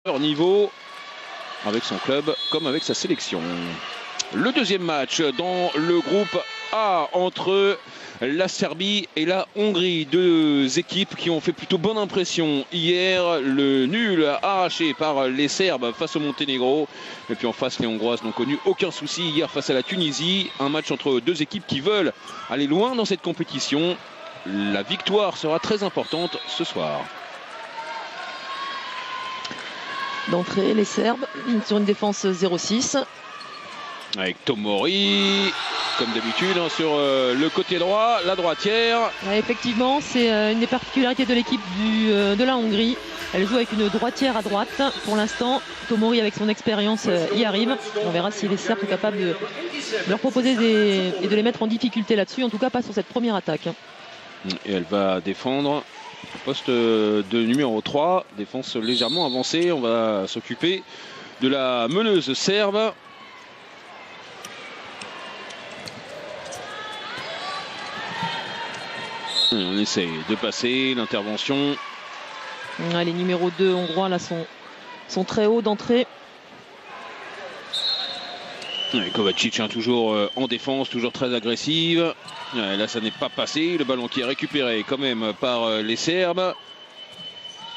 leur niveau avec son club comme avec sa sélection. Le deuxième match dans le groupe A entre la Serbie et la Hongrie. Deux équipes qui ont fait plutôt bonne impression hier. Le nul arraché par les Serbes face au Monténégro. Et puis en face, les Hongroises n'ont connu aucun souci hier face à la Tunisie. Un match entre deux équipes qui veulent aller loin dans cette compétition. La victoire sera très importante ce soir. D'entrée, les Serbes sur une défense 0-6. Avec Tomori, comme d'habitude, sur le côté droit, la droitière. Ouais, effectivement, c'est une des particularités de l'équipe de la Hongrie. Elle joue avec une droitière à droite. Pour l'instant, Tomori, avec son expérience, y arrive. On verra si les Serbes sont capables de leur proposer et de les mettre en difficulté là-dessus. En tout cas, pas sur cette première attaque. Et elle va défendre. Poste de numéro 3, défense légèrement avancée. On va s'occuper de la meneuse serbe. Et on essaye de passer l'intervention. Les numéros 2 hongrois là sont très hauts d'entrée. Kovacic toujours en défense, toujours très agressive. Là ça n'est pas passé, le ballon qui est récupéré quand même par les Serbes.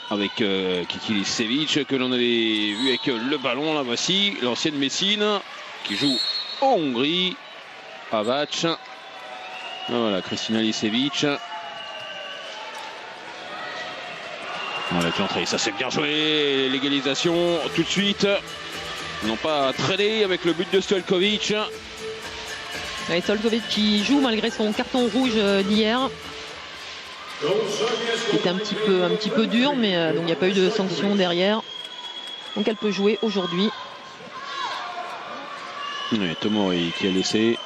Avec Kiki Lisevic que l'on avait vu avec le ballon, là voici l'ancienne Messine qui joue en Hongrie. Avac. Voilà, Kristina Lisevic. Avec l'entrée, ça c'est bien joué, l'égalisation tout de suite. Non pas traîné avec le but de Stoiljkovic. Et Stoiljkovic qui joue malgré son carton rouge d'hier. C'était un petit peu dur, mais donc il n'y a pas eu de sanction derrière. Donc elle peut jouer aujourd'hui. Tomori qui a laissé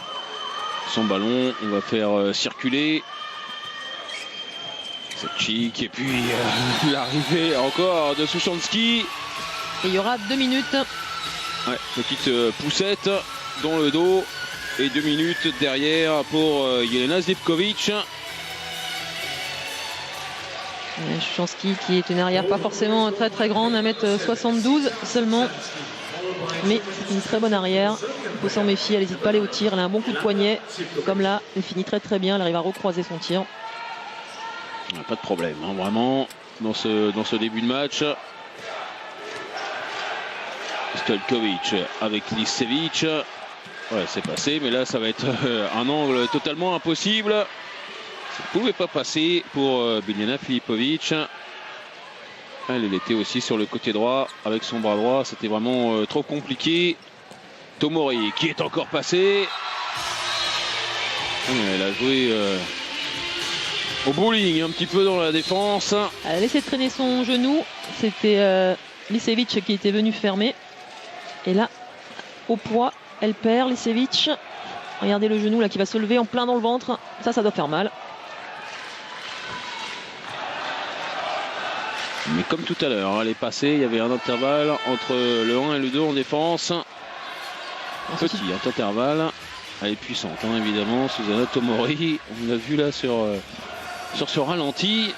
son ballon. On va faire circuler. Setchik et puis l'arrivée encore de Suchanski. Et il y aura 2 minutes. Ouais, petite poussette dans le dos et 2 minutes derrière pour Jelena Zivkovic. Suchanski qui est une arrière pas forcément très très grande, 1m72 seulement. Mais c'est une très bonne arrière. Il faut s'en méfier, elle n'hésite pas à aller au tir. Elle a un bon coup de poignet. Comme là, elle finit très très bien. Elle arrive à recroiser son tir. Pas de problème, hein, vraiment, dans ce début de match. Stoiljkovic avec Lisevic. Ouais, c'est passé, mais là, ça va être un angle totalement impossible. Ça ne pouvait pas passer pour Biljana Filipovic. Elle était aussi sur le côté droit avec son bras droit. C'était vraiment trop compliqué. Tomori qui est encore passé. Elle a joué au bowling un petit peu dans la défense. Elle a laissé traîner son genou. C'était Lisevic qui était venu fermer. Et là, au poids, elle perd Lisevic. Regardez le genou là qui va se lever en plein dans le ventre. Ça doit faire mal. Mais comme tout à l'heure, elle est passée. Il y avait un intervalle entre le 1 et le 2 en défense. Petit intervalle. Elle est puissante, hein, évidemment. Susanna Tomori. On l'a vu là sur ce ralenti.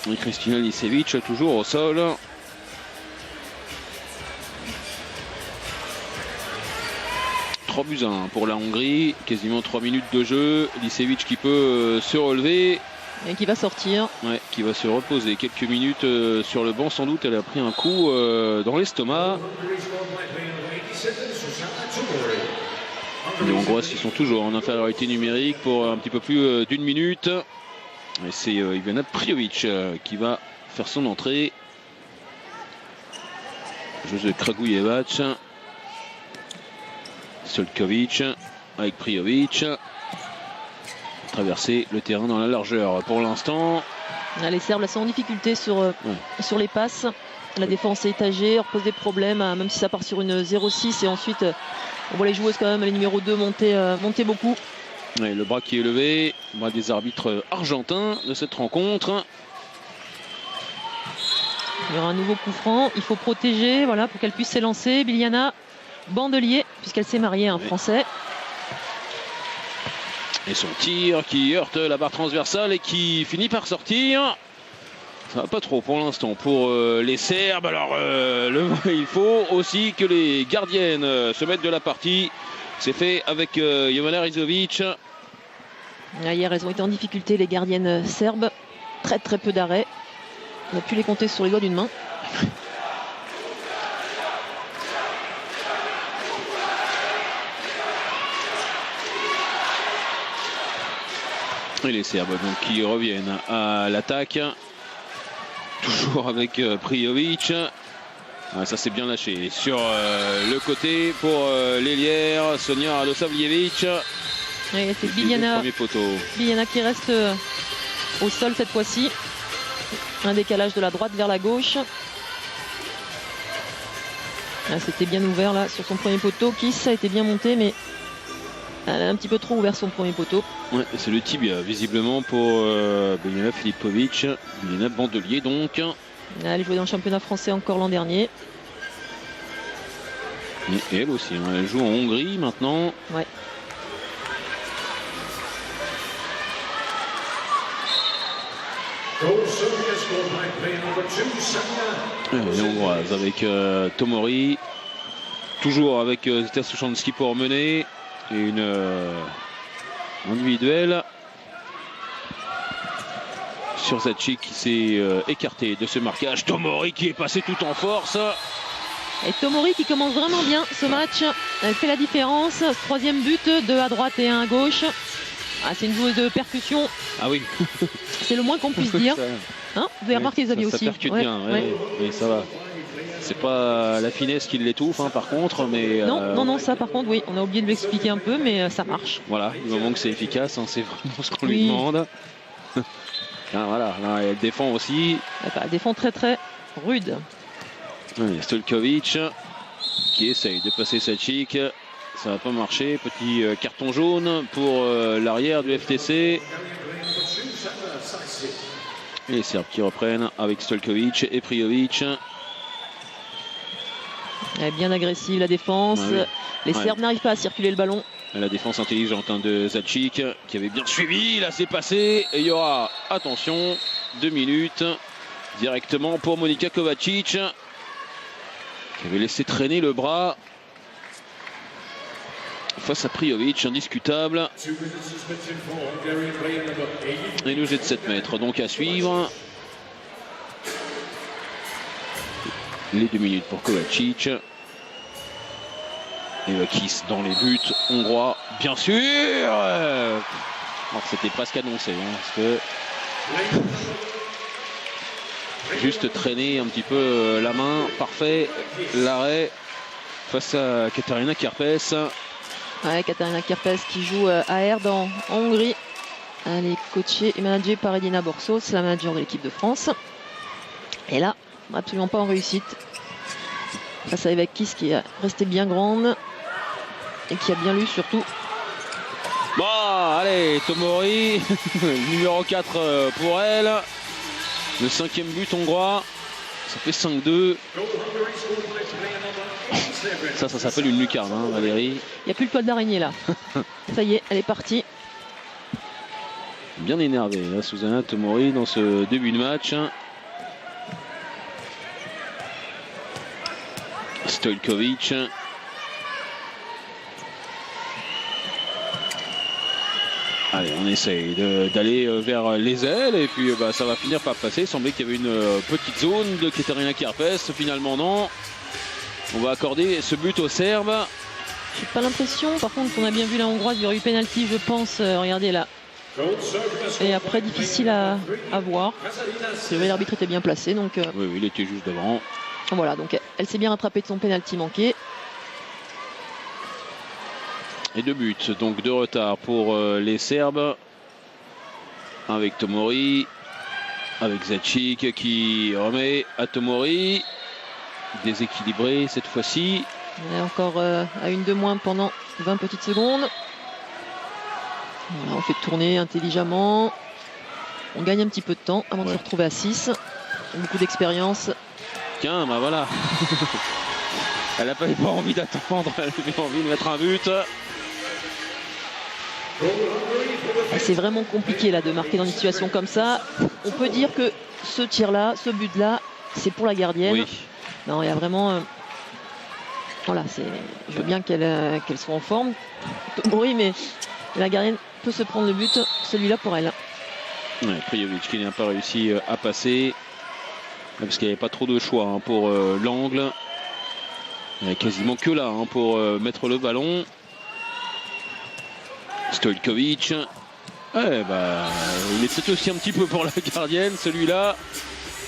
Et Kristina Lisevic toujours au sol. Buts 1 pour la Hongrie, quasiment 3 minutes de jeu. Lisevic qui peut se relever. Et qui va sortir. Ouais, qui va se reposer quelques minutes sur le banc sans doute. Elle a pris un coup dans l'estomac. Les Hongroises qui sont toujours en infériorité numérique pour un petit peu plus d'une minute. Et c'est Ivana Priovic qui va faire son entrée. José Kragujevac. Stoiljkovic avec Priovic. Traverser le terrain dans la largeur pour l'instant. Les Serbes là, sont en difficulté sur les passes. La défense est étagée, on pose des problèmes, même si ça part sur une 0-6 et ensuite on voit les joueuses quand même, les numéros 2 monter beaucoup. Ouais, le bras qui est levé, bras des arbitres argentins de cette rencontre. Il y aura un nouveau coup franc, il faut protéger voilà, pour qu'elle puisse s'élancer. Biljana Bandelier, puisqu'elle s'est mariée à un Français. Et son tir qui heurte la barre transversale et qui finit par sortir. Ça va pas trop pour l'instant pour les Serbes. Alors il faut aussi que les gardiennes se mettent de la partie. C'est fait avec Jovana Rizovic. Hier, elles ont été en difficulté, les gardiennes serbes. Très peu d'arrêts. On a pu les compter sur les doigts d'une main. Et les Serbes donc, qui reviennent à l'attaque. Toujours avec Prijovic. Ah, ça s'est bien lâché. Sur le côté pour l'ailière, Sonia Radosavljevic. Et c'est Biljana qui reste au sol cette fois-ci. Un décalage de la droite vers la gauche. Ah, c'était bien ouvert là sur son premier poteau. Kiss a été bien monté, mais elle a un petit peu trop ouvert son premier poteau. Ouais, c'est le tibia visiblement pour Biljana Filipovic. Biljana Bandelier donc. Elle jouait dans le championnat français encore l'an dernier. Et elle aussi, hein, elle joue en Hongrie maintenant. Ouais. Les Hongroises avec Tomori. Toujours avec Zita Suchansky pour mener. Et une individuelle sur Zacic qui s'est écarté de ce marquage. Tomori qui est passé tout en force. Et Tomori qui commence vraiment bien ce match. Elle fait la différence. Troisième but, 2 à droite et 1 à gauche. Ah, c'est une joueuse de percussion. Ah oui. C'est le moins qu'on puisse dire. Hein, vous avez remarqué, Xavier, aussi. Ça percute bien, mais ça va. C'est pas la finesse qui l'étouffe, hein, par contre. Mais, non, ça par contre, oui. On a oublié de l'expliquer un peu, mais ça marche. Voilà, du moment que c'est efficace, hein, c'est vraiment ce qu'on lui demande. Voilà, là, elle défend aussi. Elle défend très rude. Stojkovic qui essaye de passer Zacic. Ça va pas marcher. Petit carton jaune pour l'arrière du FTC. Et les Serbes qui reprennent avec Stojkovic et Prijovic. Elle est bien agressive la défense. Ah oui. Les Serbes n'arrivent pas à circuler le ballon. La défense intelligente de Zacic qui avait bien suivi. Là c'est passé. Et il y aura, attention, 2 minutes directement pour Monika Kovacic qui avait laissé traîner le bras face à Prijovic, indiscutable. Et nous jet de 7 mètres donc à suivre. Les 2 minutes pour Kovacic. Et Kiss dans les buts hongrois, bien sûr. C'était presque annoncé, hein, parce que juste traîner un petit peu la main, parfait. L'arrêt face à Katarina Kerpes. Ouais, Katarina Kerpes qui joue à Erd en Hongrie. Elle est coachée et managée par Edina Borsos, la manager de l'équipe de France. Et là, absolument pas en réussite. Face à Eva Kiss qui est restée bien grande et qui a bien lu surtout. Bon, allez, Tomori, numéro 4 pour elle. Le 5e but hongrois. Ça fait 5-2. Ça s'appelle une lucarne, hein, Valérie. Il n'y a plus le poil d'araignée là. Ça y est, elle est partie. Bien énervée, là, Susanna Tomori dans ce début de match. Stojkovic. Allez, on essaye d'aller vers les ailes et puis ça va finir par passer. Il semblait qu'il y avait une petite zone de Katarina Kerpes. Finalement, non. On va accorder ce but aux Serbes. J'ai pas l'impression. Par contre, on a bien vu la Hongroise. Il y aurait eu pénalty, je pense. Regardez là. Et après, difficile à voir. C'est vrai, l'arbitre était bien placé. Donc, oui, il était juste devant. Voilà, donc elle s'est bien rattrapée de son pénalty manqué. Et 2 buts, donc de retard pour les Serbes. Avec Tomori. Avec Zacic qui remet à Tomori. Déséquilibré cette fois-ci. Encore à 1 de moins pendant 20 petites secondes. Voilà, on fait tourner intelligemment. On gagne un petit peu de temps avant de se retrouver à 6. Beaucoup d'expérience. Tiens, bah voilà. Elle n'a pas envie d'attendre, elle avait envie de mettre un but. C'est vraiment compliqué là de marquer dans une situation comme ça. On peut dire que ce tir-là, ce but-là, c'est pour la gardienne. Oui. Non, il y a vraiment... Voilà, je veux bien qu'elle soit en forme. Oui, mais la gardienne peut se prendre le but, celui-là pour elle. Ouais, Prijovic qui n'a pas réussi à passer. Parce qu'il n'y avait pas trop de choix hein, pour l'angle. Il n'y avait quasiment que là hein, pour mettre le ballon. Stojkovic. Ouais, bah, il est peut-être aussi un petit peu pour la gardienne, celui-là.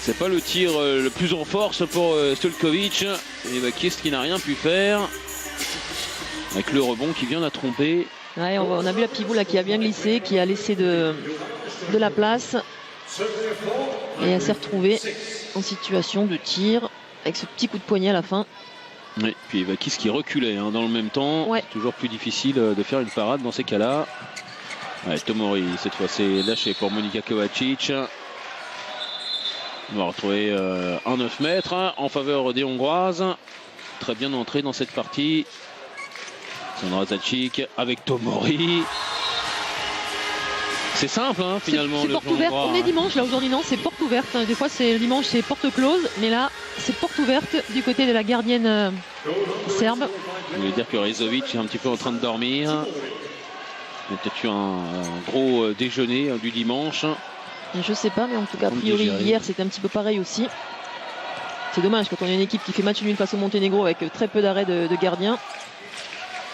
C'est pas le tir le plus en force pour Stojkovic. Et bah, qui est-ce qui n'a rien pu faire? Avec le rebond qui vient la tromper. Ouais, on a vu la pivot là qui a bien glissé, qui a laissé de la place. Et elle s'est retrouvée en situation de tir avec ce petit coup de poignet à la fin. Oui, puis Vakis qui reculait hein, dans le même temps. Ouais. C'est toujours plus difficile de faire une parade dans ces cas-là. Ouais, Tomori, cette fois c'est lâché pour Monika Kovacic. On va retrouver un 9 mètres hein, en faveur des Hongroises. Très bien entré dans cette partie. Sandra Zacic avec Tomori. C'est simple hein, finalement. C'est porte ouverte. On est dimanche là aujourd'hui, non, c'est porte ouverte. Des fois c'est dimanche, c'est porte close, mais là c'est porte ouverte du côté de la gardienne serbe. Je voulais dire que Rezovic est un petit peu en train de dormir. Il y a peut-être eu un gros déjeuner du dimanche. Je sais pas, mais en tout cas a priori hier c'était un petit peu pareil aussi. C'est dommage quand on a une équipe qui fait match nul face au Monténégro avec très peu d'arrêts de gardiens.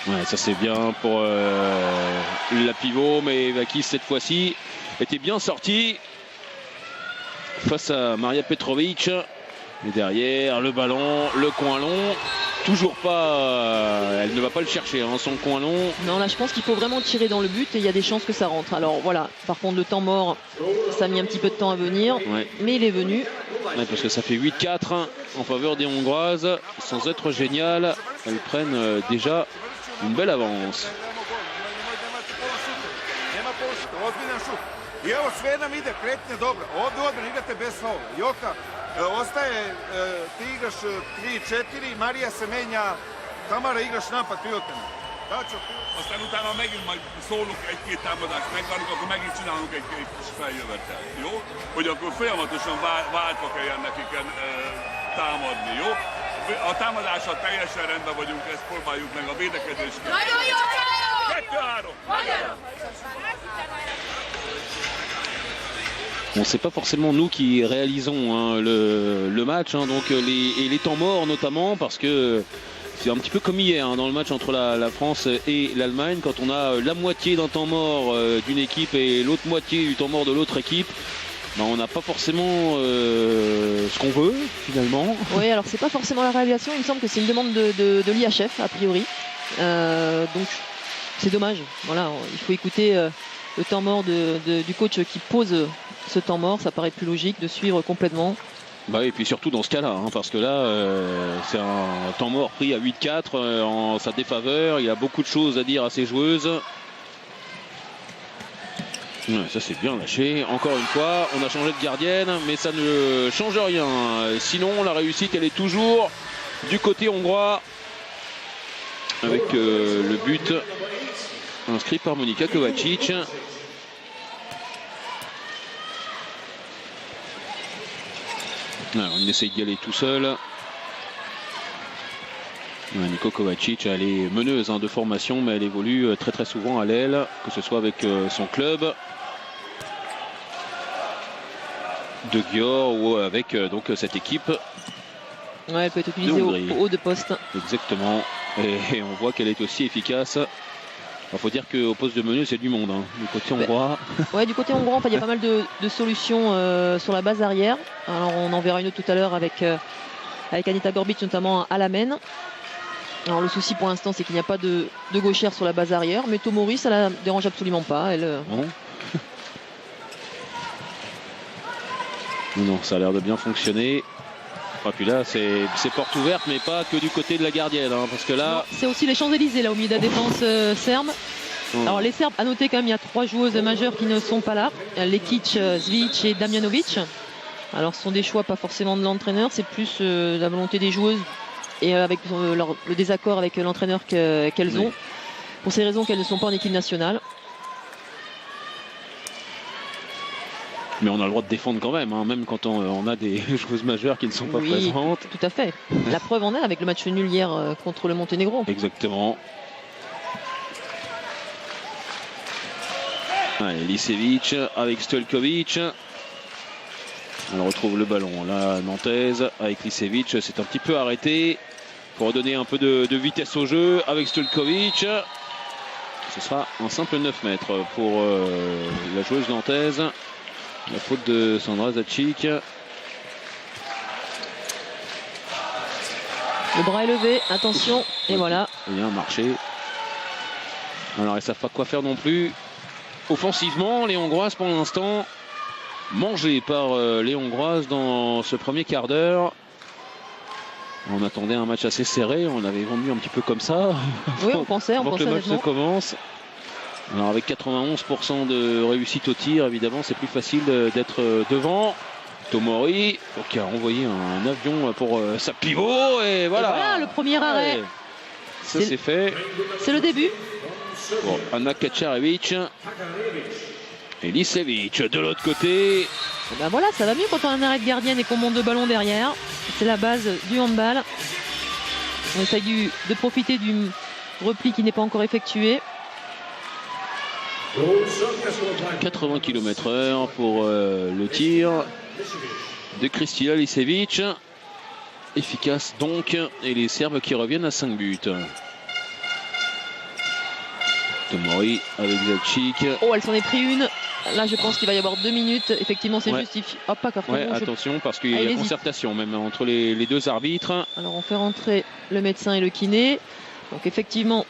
Ouais, ça c'est bien pour la pivot, mais Vakis cette fois-ci était bien sorti face à Maria Petrovic. Et derrière le ballon, le coin long, toujours pas, elle ne va pas le chercher hein, son coin long. Non, là je pense qu'il faut vraiment tirer dans le but et il y a des chances que ça rentre. Alors voilà, par contre le temps mort, ça a mis un petit peu de temps à venir, ouais. Mais il est venu. Ouais, parce que ça fait 8-4 en faveur des Hongroises, sans être génial, elles prennent déjà une belle avance. I evo sve nam ide, kretnje dobro. Ovdje odbrana igrate bez faula. Joka, ostaje, ti igraš 3-4, Marija se menja, Tamara igraš napad Pilotena. Aztán utána megint majd szólunk egy-két támadást megvárunk, akkor megint csinálunk egy kis feljövetet, jó? Hogy akkor folyamatosan váltva kelljen nekik támadni, jó? A támadással teljesen rendben vagyunk, ezt próbáljuk meg a védekezésre. Nagyon jó! 2-3! Bon, c'est pas forcément nous qui réalisons hein, le match, hein, donc les temps morts notamment, parce que c'est un petit peu comme hier hein, dans le match entre la France et l'Allemagne, quand on a la moitié d'un temps mort d'une équipe et l'autre moitié du temps mort de l'autre équipe. Ben, on n'a pas forcément ce qu'on veut finalement. Oui, alors c'est pas forcément la réalisation, il me semble que c'est une demande de l'IHF a priori. Donc c'est dommage. Voilà, il faut écouter le temps mort du coach qui pose ce temps mort, ça paraît plus logique de suivre complètement. Bah et puis surtout dans ce cas-là, hein, parce que là c'est un temps mort pris à 8-4 en sa défaveur, il y a beaucoup de choses à dire à ses joueuses. Ouais, ça c'est bien lâché. Encore une fois, on a changé de gardienne, mais ça ne change rien. Sinon, la réussite, elle est toujours du côté hongrois, avec le but inscrit par Monika Kovacic. Alors, il essaye d'y aller tout seul. Niko Kovacic, elle est meneuse hein, de formation, mais elle évolue très très souvent à l'aile, que ce soit avec son club de Győr ou avec donc cette équipe. Ouais, elle peut être utilisée au haut de poste. Exactement, et on voit qu'elle est aussi efficace. Il faut dire qu'au poste de meneuse, c'est du monde, hein, du côté hongrois. Ouais, du côté hongrois, il y a pas mal de solutions sur la base arrière. Alors on en verra une autre tout à l'heure avec Anita Gorbic, notamment à l'Amen. Alors le souci pour l'instant, c'est qu'il n'y a pas de gauchère sur la base arrière, mais Tomori, ça la dérange absolument pas. Elle... Bon. Non, ça a l'air de bien fonctionner. Et puis là, c'est porte ouverte, mais pas que du côté de la gardienne, hein, parce que là... C'est aussi les Champs-Élysées, là, au milieu de la défense serbe. Alors les Serbes, à noter quand même, il y a 3 joueuses majeures qui ne sont pas là. Lekic, Zvic et Damjanovic. Alors ce sont des choix pas forcément de l'entraîneur, c'est plus la volonté des joueuses et avec le désaccord avec l'entraîneur qu'elles ont. Pour ces raisons qu'elles ne sont pas en équipe nationale. Mais on a le droit de défendre quand même, hein, même quand on a des joueuses majeures qui ne sont pas Oui, présentes. tout à fait. La preuve en est avec le match nul hier contre le Monténégro. Exactement. Allez, Lisevic avec Stojkovic. On retrouve le ballon. La Nantaise avec Lisevic. C'est un petit peu arrêté pour redonner un peu de vitesse au jeu avec Stojkovic. Ce sera un simple 9 mètres pour la joueuse nantaise. La faute de Sandra Zacic. Le bras est levé, attention, et voilà. Il y a un marché. Alors ils ne savent pas quoi faire non plus. Offensivement, les Hongroises pour l'instant mangées par les Hongroises dans ce premier quart d'heure. On attendait un match assez serré, on avait vendu un petit peu comme ça. Oui, on pensait que le match honnêtement. commence. Alors avec 91% de réussite au tir, évidemment, c'est plus facile d'être devant. Tomori, qui a envoyé un avion pour sa pivot, et voilà. Et voilà le premier arrêt. Ouais. Ça c'est fait. C'est le début. Bon, Anna Kacarevic et Lisevic de l'autre côté. Et ben voilà, ça va mieux quand on a un arrêt de gardienne et qu'on monte de ballon derrière. C'est la base du handball. On essaye de profiter du repli qui n'est pas encore effectué. 80 km/h pour le tir de Kristina Lisevic. Efficace donc, et les Serbes qui reviennent à 5 buts. Tomori avec Zacic. Oh, elle s'en est pris une. Là, je pense qu'il va y avoir 2 minutes. Effectivement, c'est justifié. Hop, pas Ouais, attention, parce qu'il y a concertation même entre les deux arbitres. Alors, on fait rentrer le médecin et le kiné. Donc, effectivement,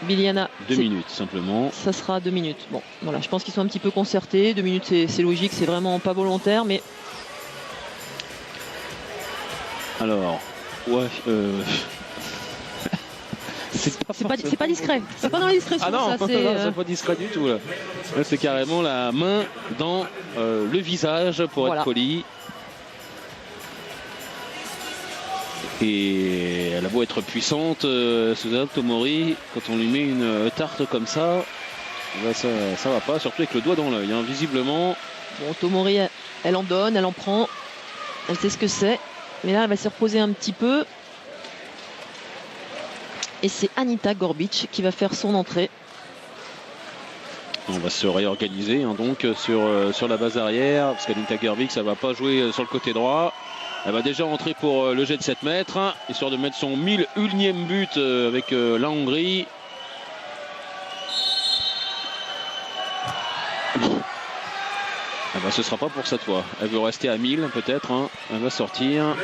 Biliana. 2 minutes simplement. Ça sera 2 minutes. Bon, voilà, je pense qu'ils sont un petit peu concertés. 2 minutes, c'est logique, c'est vraiment pas volontaire, mais. Alors, ouais. C'est pas discret. C'est pas dans la discrétion. Ah non, ça, c'est pas discret du tout. Là, c'est carrément la main dans le visage pour être poli. Et elle a beau être puissante, Suzanne Tomori, quand on lui met une tarte comme ça, là, ça va pas, surtout avec le doigt dans l'œil, hein, visiblement. Bon, Tomori, elle en donne, elle en prend, elle sait ce que c'est, mais là elle va se reposer un petit peu. Et c'est Anita Gorbic qui va faire son entrée. On va se réorganiser hein, donc sur la base arrière, parce qu'Anita Gorbic, ça va pas jouer sur le côté droit. Elle va déjà rentrer pour le jet de 7 mètres, histoire de mettre son 1001e but avec la Hongrie. Ah bah, ce sera pas pour cette fois. Elle veut rester à 1000 peut-être. Hein. Elle va sortir.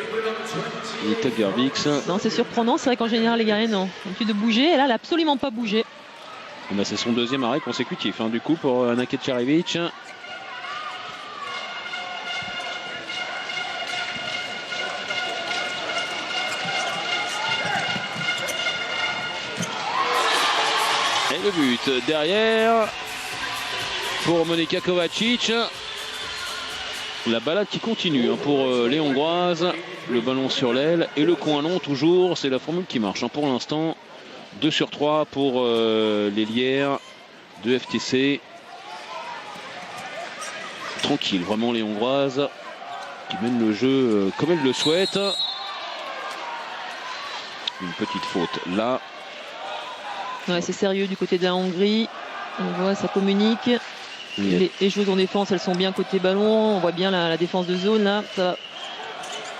Anita Gorbic. Non, c'est surprenant. C'est vrai qu'en général, les Gaëliennes ont l'habitude de bouger. Et là, elle n'a absolument pas bougé. Bah, c'est son deuxième arrêt consécutif hein, du coup pour Anna Kacarevic. Et le but derrière pour Monika Kovacic. La balade qui continue hein, pour les Hongroises. Le ballon sur l'aile et le coin long toujours. C'est la formule qui marche hein, pour l'instant. 2 sur 3 pour les Lières de FTC. Tranquille, vraiment les Hongroises qui mènent le jeu comme elles le souhaitent. Une petite faute là. Ouais, c'est sérieux du côté de la Hongrie. On voit, ça communique. Oui. Les joueuses en défense, elles sont bien côté ballon. On voit bien la défense de zone là. Ça,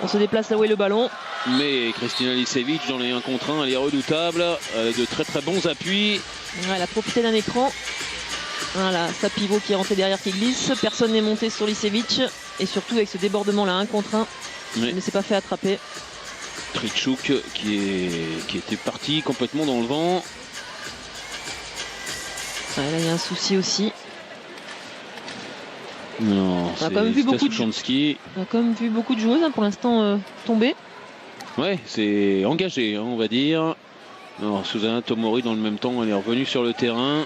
on se déplace là où est le ballon. Mais Kristina Lisevic dans les 1 contre 1, elle est redoutable. De très très bons appuis. Ouais, elle a profité d'un écran. Voilà, sa pivot qui est rentré derrière qui glisse. Personne n'est monté sur Lisevic. Et surtout avec ce débordement là 1 contre 1. Oui. Il ne s'est pas fait attraper. Trichuk qui était parti complètement dans le vent. Ouais, là il y a un souci aussi. Non, On a quand même vu beaucoup de joueuses hein, pour l'instant tomber. Ouais, c'est engagé, hein, on va dire. Alors, Susanna Tomori, dans le même temps, elle est revenue sur le terrain.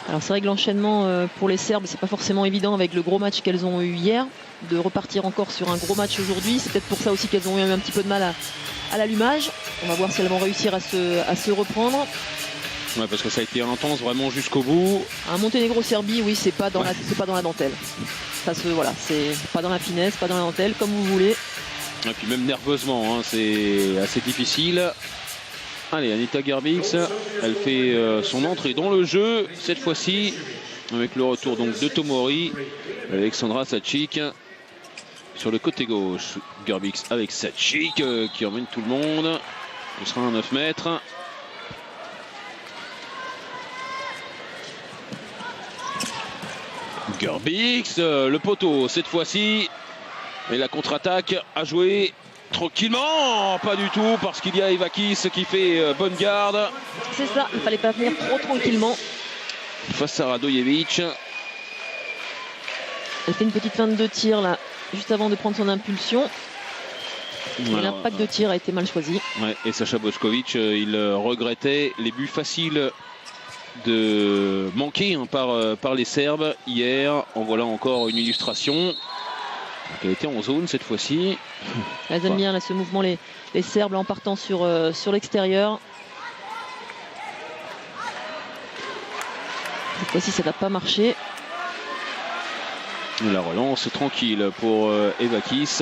Alors, c'est vrai que l'enchaînement pour les Serbes, c'est pas forcément évident avec le gros match qu'elles ont eu hier. De repartir encore sur un gros match aujourd'hui. C'est peut-être pour ça aussi qu'elles ont eu un petit peu de mal à l'allumage. On va voir si elles vont réussir à se reprendre. Ouais, parce que ça a été intense vraiment jusqu'au bout. Un Monténégro-Serbie, oui, c'est pas dans la dentelle. Ça voilà, c'est pas dans la finesse, pas dans la dentelle, comme vous voulez. Et puis même nerveusement, hein, c'est assez difficile. Allez, Anita Gerbix, elle fait son entrée dans le jeu, cette fois-ci, avec le retour donc de Tomori, Alexandra Sachik sur le côté gauche. Gerbix avec Sachik qui emmène tout le monde. Ce sera un 9 mètres. Gerbix, le poteau cette fois-ci. Et la contre-attaque a joué tranquillement, pas du tout, parce qu'il y a Evakis qui fait bonne garde. C'est ça, il fallait pas venir trop tranquillement. Face à Radojevic. Elle fait une petite feinte de tir là, juste avant de prendre son impulsion. L'impact de tir a été mal choisi. Ouais, et Sacha Bošković, il regrettait les buts faciles de manquer hein, par les Serbes hier. En voilà encore une illustration. Donc elle était en zone cette fois-ci. Elles aiment bien là, ce mouvement, les Serbes en partant sur l'extérieur. Cette fois-ci ça n'a pas marché. La relance tranquille pour Evakis.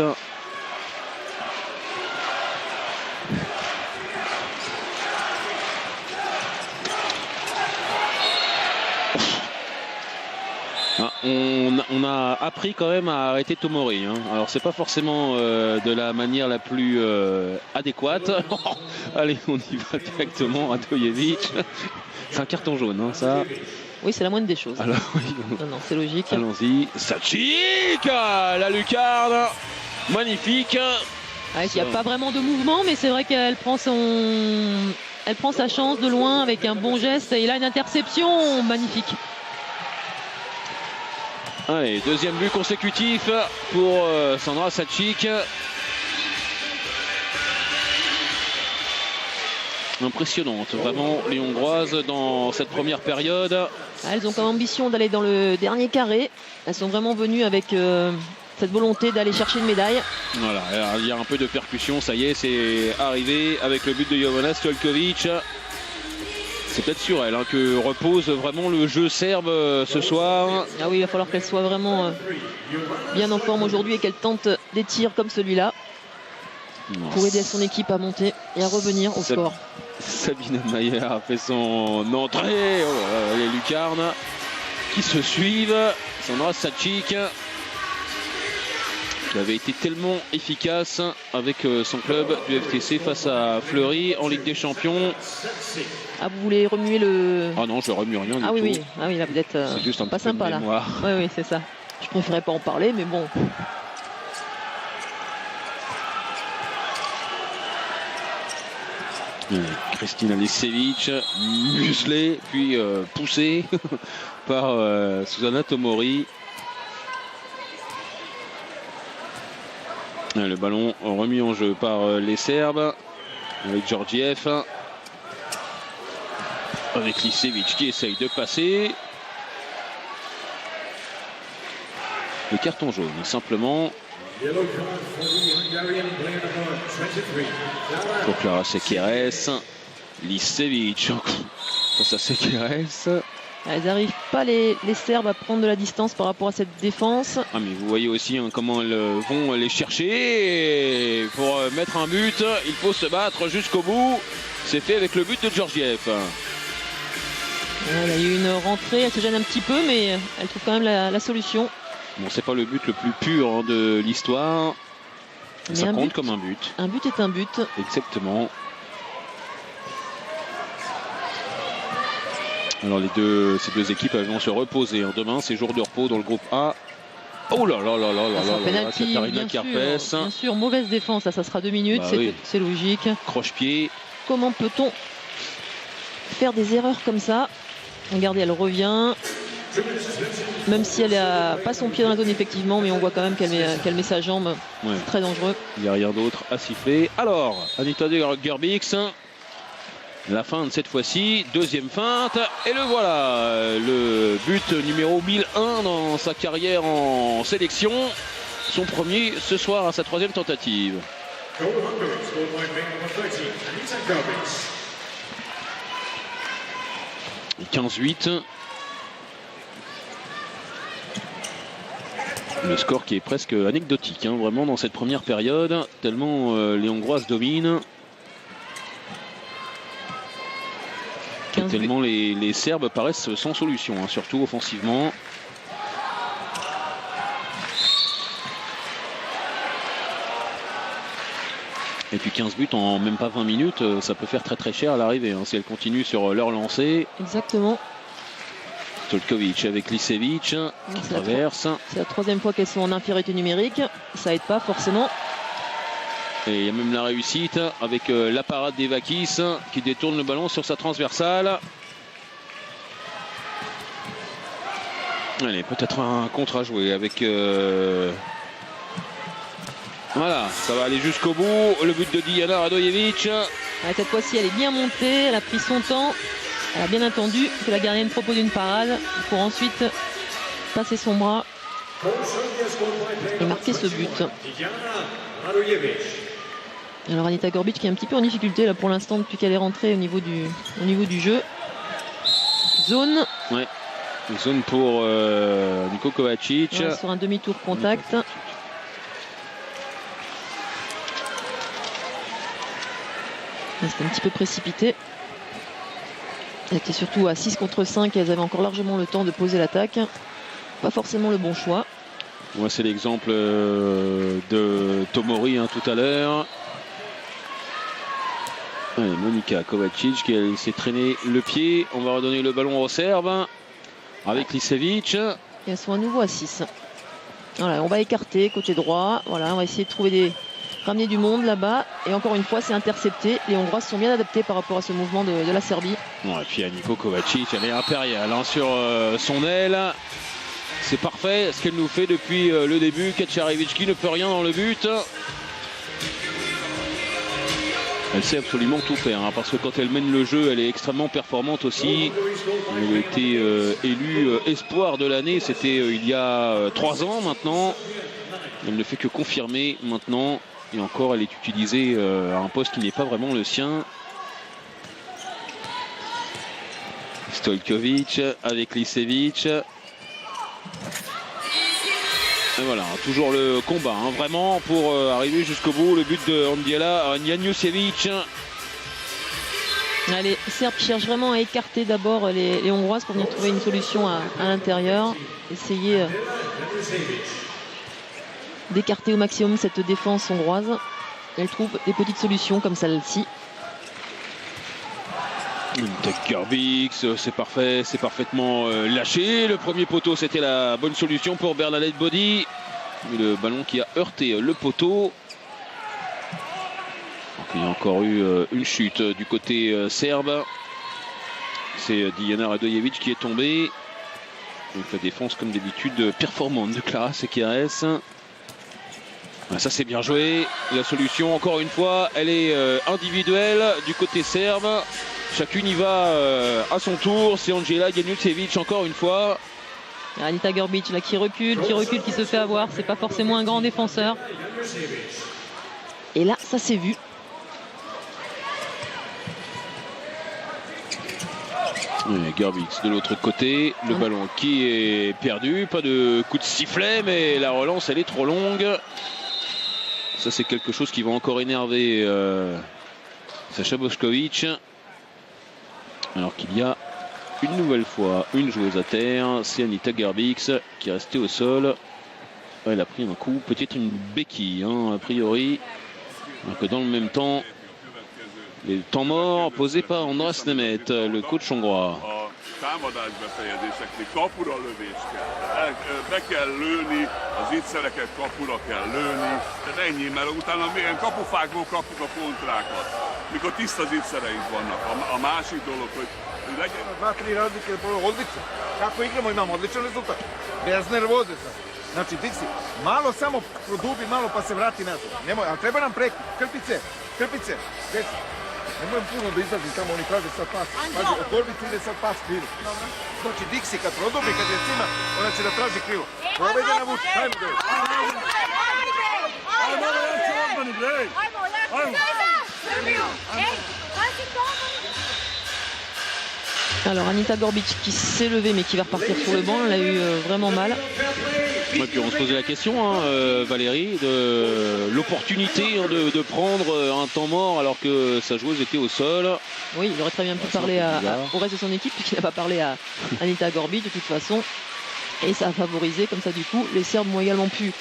On a appris quand même à arrêter Tomori. Hein. Alors c'est pas forcément de la manière la plus adéquate. Allez, on y va directement. Radojevic. C'est un carton jaune, hein, ça. Oui, c'est la moindre des choses. Alors, oui, non, c'est logique. Allons-y. Sachik, la lucarne. Magnifique. Il n'y a pas vraiment de mouvement, mais c'est vrai qu'elle prend sa chance de loin avec un bon geste. Et là, une interception magnifique. Allez, deuxième but consécutif pour Sandra Sachik. Impressionnante, vraiment, les Hongroises dans cette première période. Elles ont comme ambition d'aller dans le dernier carré. Elles sont vraiment venues avec cette volonté d'aller chercher une médaille. Voilà, alors, il y a un peu de percussion, ça y est, c'est arrivé avec le but de Jovana Stojkovic. C'est peut-être sur elle hein, que repose vraiment le jeu serbe ce soir. Ah oui, il va falloir qu'elle soit vraiment bien en forme aujourd'hui et qu'elle tente des tirs comme celui-là pour aider son équipe à monter et à revenir au score. Sabine Mayer a fait son entrée. Oh, les lucarnes qui se suivent. Sandra Sachik qui avait été tellement efficace avec son club du FTC face à Fleury en Ligue des Champions. Ah, vous voulez remuer le... Ah non, je remue rien du tout. Oui. Ah oui, là vous êtes c'est juste un pas petit peu sympa de là. mémoire. Oui, c'est ça. Je préférais pas en parler, mais bon. Kristina Lisevic, muselée, puis poussée par Susanna Tomori. Le ballon remis en jeu par les Serbes avec Georgiev, avec Lisevic qui essaye de passer. Le carton jaune simplement pour Clara Sekeres. Lisevic face à Sekeres. Elles n'arrivent pas les Serbes à prendre de la distance par rapport à cette défense. Ah mais vous voyez aussi hein, comment elles vont les chercher. Et pour mettre un but, il faut se battre jusqu'au bout. C'est fait avec le but de Georgiev. Il y a eu une rentrée, elle se gêne un petit peu, mais elle trouve quand même la solution. Bon, c'est pas le but le plus pur hein, de l'histoire. Ça compte comme un but. Un but est un but. Exactement. Alors ces deux équipes elles vont se reposer. Hein. Demain, c'est jour de repos dans le groupe A. Oh là là là là là là là, Katarina Karpes. Bien sûr, mauvaise défense, là, ça sera 2 minutes, bah c'est logique. Croche-pied. Comment peut-on faire des erreurs comme ça? Regardez, elle revient. Même si elle n'a pas son pied dans la zone effectivement, mais on voit quand même qu'elle met sa jambe. Ouais. C'est très dangereux. Il n'y a rien d'autre à siffler. Alors, Anita Gerbix. La feinte cette fois-ci, deuxième feinte, et le voilà, le but numéro 1001 dans sa carrière en sélection, son premier ce soir à sa 3e tentative. 15-8. Le score qui est presque anecdotique, hein, vraiment dans cette première période, tellement les Hongroises dominent. Tellement les Serbes paraissent sans solution, hein, surtout offensivement. Et puis 15 buts en même pas 20 minutes, ça peut faire très très cher à l'arrivée, hein, si elles continuent sur leur lancée. Exactement. Stolkovic avec Lisevic qui traverse. C'est la troisième fois qu'elles sont en infériorité numérique. Ça aide pas forcément. Et il y a même la réussite avec la parade d'Evakis qui détourne le ballon sur sa transversale. Allez, peut-être un contre à jouer avec... Voilà, ça va aller jusqu'au bout. Le but de Dijana Radojevic. Cette fois-ci, elle est bien montée. Elle a pris son temps. Elle a bien attendu que la gardienne propose une parade pour ensuite passer son bras et marquer ce but. Alors Anita Gorbic qui est un petit peu en difficulté là pour l'instant depuis qu'elle est rentrée au niveau du jeu. Zone. Ouais. Zone pour Niko Kovacic. Ouais, sur un demi-tour contact. C'était un petit peu précipité. Elles étaient surtout à 6 contre 5 et elles avaient encore largement le temps de poser l'attaque. Pas forcément le bon choix. Moi, c'est l'exemple de Tomori hein, tout à l'heure. Monika Kovacic qui a laissé traîner le pied. On va redonner le ballon aux Serbes avec Lisevic. Et elles sont à nouveau à 6. Voilà, on va écarter côté droit. Voilà, on va essayer de ramener du monde là-bas. Et encore une fois, c'est intercepté. Les Hongroises sont bien adaptées par rapport à ce mouvement de la Serbie. Bon, et puis Niko Kovacic, elle est impériale hein, sur son aile. C'est parfait ce qu'elle nous fait depuis le début. Kaczarevicki ne peut rien dans le but. Elle sait absolument tout faire hein, parce que quand elle mène le jeu, elle est extrêmement performante aussi. Elle a été élue espoir de l'année. C'était il y a 3 ans maintenant. Elle ne fait que confirmer maintenant. Et encore, elle est utilisée à un poste qui n'est pas vraiment le sien. Stolkovic avec Lisevic. Et voilà, toujours le combat, hein, vraiment pour arriver jusqu'au bout. Le but de Andiela Janjušević. Les Serbes cherchent vraiment à écarter d'abord les Hongroises pour venir trouver une solution à l'intérieur. Essayer d'écarter au maximum cette défense hongroise. Elle trouve des petites solutions comme celle-ci. Gerbix, c'est parfait, c'est parfaitement lâché. Le premier poteau, c'était la bonne solution pour Bernadette Bodi. Mais le ballon qui a heurté le poteau. Donc, il y a encore eu une chute du côté serbe. C'est Dijana Radojevic qui est tombée. Donc la défense, comme d'habitude, performante de Clara Sekeres. Ça c'est bien joué. La solution, encore une fois, elle est individuelle du côté serbe. Chacune y va à son tour. C'est Anđela Janjušević encore une fois. Anita Gorbic là qui recule, qui se fait avoir. C'est pas forcément un grand défenseur. Et là, ça s'est vu. Gerbix de l'autre côté, le ballon qui est perdu, pas de coup de sifflet mais la relance elle est trop longue. Ça c'est quelque chose qui va encore énerver Sacha Bošković. Alors qu'il y a une nouvelle fois une joueuse à terre, c'est Anita Gerbix qui est restée au sol. Elle a pris un coup, peut-être une béquille hein, a priori. Alors que dans le même temps, les temps morts posés par András Nemet, le coach hongrois. Támadásbefejezéseknél kapura lövés kell. Be kell lőni, az ittszereket kapura kell lőni. Tehát ennyi, mert utána milyen kapufákból kapjuk a kontrákat. Mikor tiszta ittszereink vannak. A másik dolog, hogy legyen... 2-3 razlike je odlično. Kako igramo, imamo odličan rezultat. Bez nervoze sad. Znači, Dixi, malo samo produbi, malo pa se vrati nazad. Nemoj, ali treba nam prekid. Krpice. Desi. Nemoj puno da izlazi tamo, oni traže sad pas. Pazi, od torbice ide sad pas krivo. Znači, Dixi kad produbi, kad je cima, ona će da traži krivo. Probaj da navuči, hajmo da je. Ajmo, neće odmani, gledaj! Ajmo! Alors Anita Gorbic qui s'est levée mais qui va repartir sur le banc, elle a eu vraiment mal. Ouais, puis on se posait la question, Valérie, de l'opportunité de prendre un temps mort alors que sa joueuse était au sol. Oui, il aurait très bien pu parler au reste de son équipe puisqu'il n'a pas parlé à Anita Gorbic de toute façon. Et ça a favorisé comme ça du coup. Les Serbes ont également pu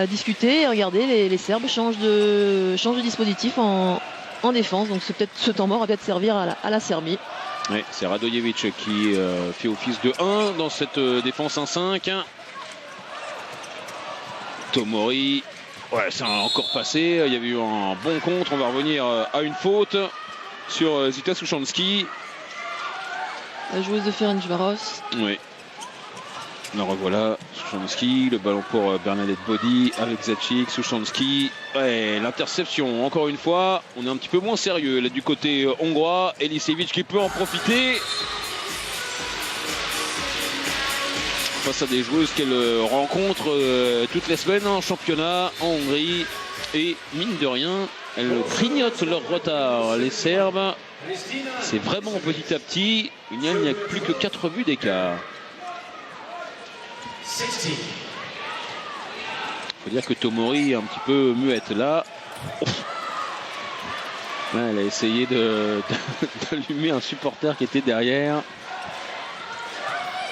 discuter. Et regardez, les Serbes changent de dispositif en défense. Donc c'est peut-être ce temps mort va peut-être servir à la Serbie. Ouais, c'est Radojevic qui fait office de 1 dans cette défense 1-5. Tomori, ouais, ça a encore passé. Il y avait eu un bon contre. On va revenir à une faute sur Zita Suchanski. La joueuse de Ferencvaros. Oui. La revoilà, Suchanski, le ballon pour Bernadette Body avec Zacic, Suchanski. Ouais, l'interception, encore une fois. On est un petit peu moins sérieux là du côté hongrois. Elisevic qui peut en profiter. Face à des joueuses qu'elle rencontre toutes les semaines en championnat en Hongrie. Et mine de rien, elles grignotent leur retard. Les Serbes, c'est vraiment petit à petit. Il n'y a plus que 4 buts d'écart. Il faut dire que Tomori est un petit peu muette là. Là elle a essayé d'allumer un supporter qui était derrière.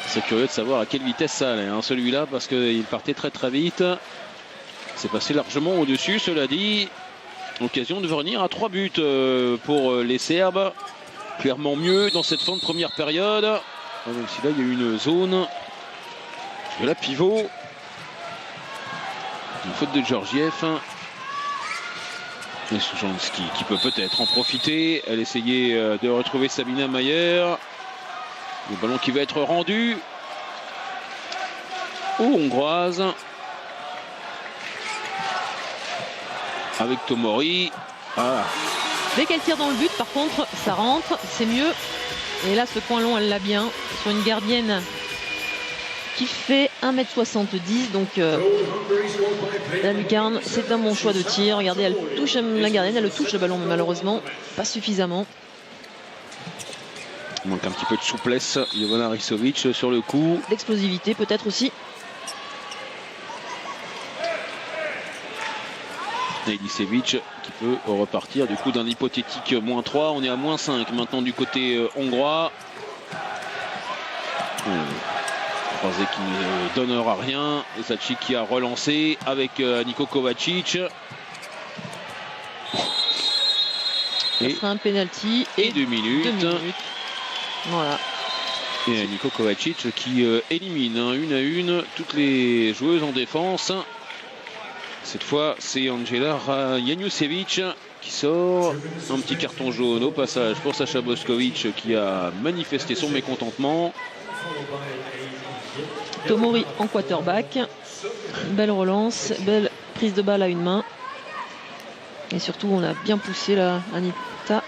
C'est curieux de savoir à quelle vitesse ça allait, celui-là, parce qu'il partait très très vite. C'est passé largement au-dessus, cela dit. Occasion de revenir à 3 buts pour les Serbes. Clairement mieux dans cette fin de première période. Même si là il y a eu une zone de la pivot. Une faute de Georgiev. Et Suchanski qui peut peut-être en profiter. Elle essayait de retrouver Sabina Mayer. Le ballon qui va être rendu aux Hongroises. Avec Tomori. Ah. Dès qu'elle tire dans le but, par contre, ça rentre, c'est mieux. Et là, ce coin long, elle l'a bien. Sur une gardienne qui fait 1m70. Donc, la lucarne, c'est un bon choix de tir. Regardez, elle touche la gardienne, elle le touche le ballon, mais malheureusement, pas suffisamment. Il manque un petit peu de souplesse. Jovana Risovic sur le coup. D'explosivité peut-être aussi. Elisevic qui peut repartir du coup d'un hypothétique -3. On est à -5 maintenant du côté hongrois. Croisé qui ne donnera rien. Zacic qui a relancé avec Niko Kovacic. Ça sera un penalty et 2 minutes. Voilà. Et Niko Kovacic qui élimine une à une toutes les joueuses en défense. Cette fois, c'est Angela Janusevic qui sort. Un petit carton jaune au passage pour Sacha Boskovic qui a manifesté son mécontentement. Tomori en quarterback. Belle relance, belle prise de balle à une main. Et surtout, on a bien poussé la Anita.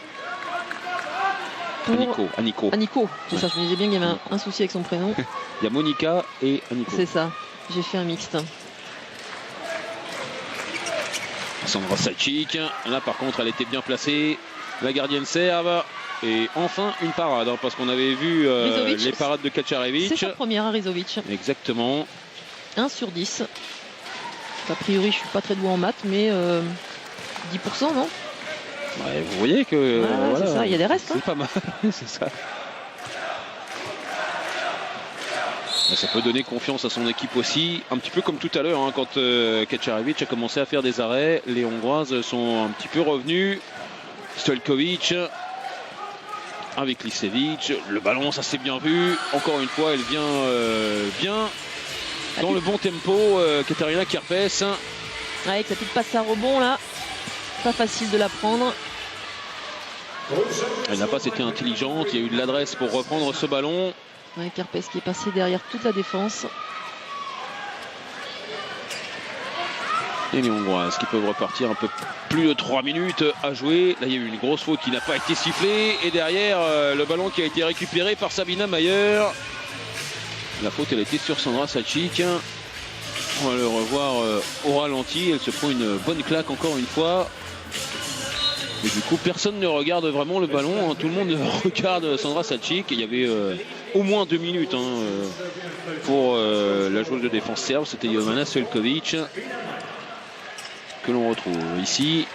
Aniko. C'est ça, je me disais bien qu'il y avait un souci avec son prénom. Il y a Monica et Aniko. C'est ça, j'ai fait un mixte. Sandra Zacic, là par contre elle était bien placée, la gardienne serbe, et enfin une parade, parce qu'on avait vu les parades de Kacarevic. C'est sa première à Rizovic. Exactement. 1 sur 10. A priori je suis pas très doué en maths, mais 10% non? Ouais, vous voyez que voilà, c'est ça, il y a des restes. C'est pas mal, c'est ça. Ça peut donner confiance à son équipe aussi, un petit peu comme tout à l'heure, quand Kacarevic a commencé à faire des arrêts. Les Hongroises sont un petit peu revenues. Stojkovic avec Lisevic, le ballon, ça s'est bien vu. Encore une fois, elle vient bien dans le bon tempo. Katarina Kerpes. Avec sa petite passe à rebond là, pas facile de la prendre. Elle n'a pas été intelligente, il y a eu de l'adresse pour reprendre ce ballon. Ouais, Kerpes qui est passé derrière toute la défense. Et les Hongroises qui peuvent repartir un peu plus de 3 minutes à jouer. Là il y a eu une grosse faute qui n'a pas été sifflée. Et derrière le ballon qui a été récupéré par Sabina Mayer. La faute elle était sur Sandra Zacic. On va le revoir au ralenti. Elle se prend une bonne claque encore une fois. Et du coup, personne ne regarde vraiment le ballon. Hein. Tout le monde regarde Sandra Sačić. Il y avait au moins 2 minutes pour la joueuse de défense serbe. C'était Jovana Selković que l'on retrouve ici.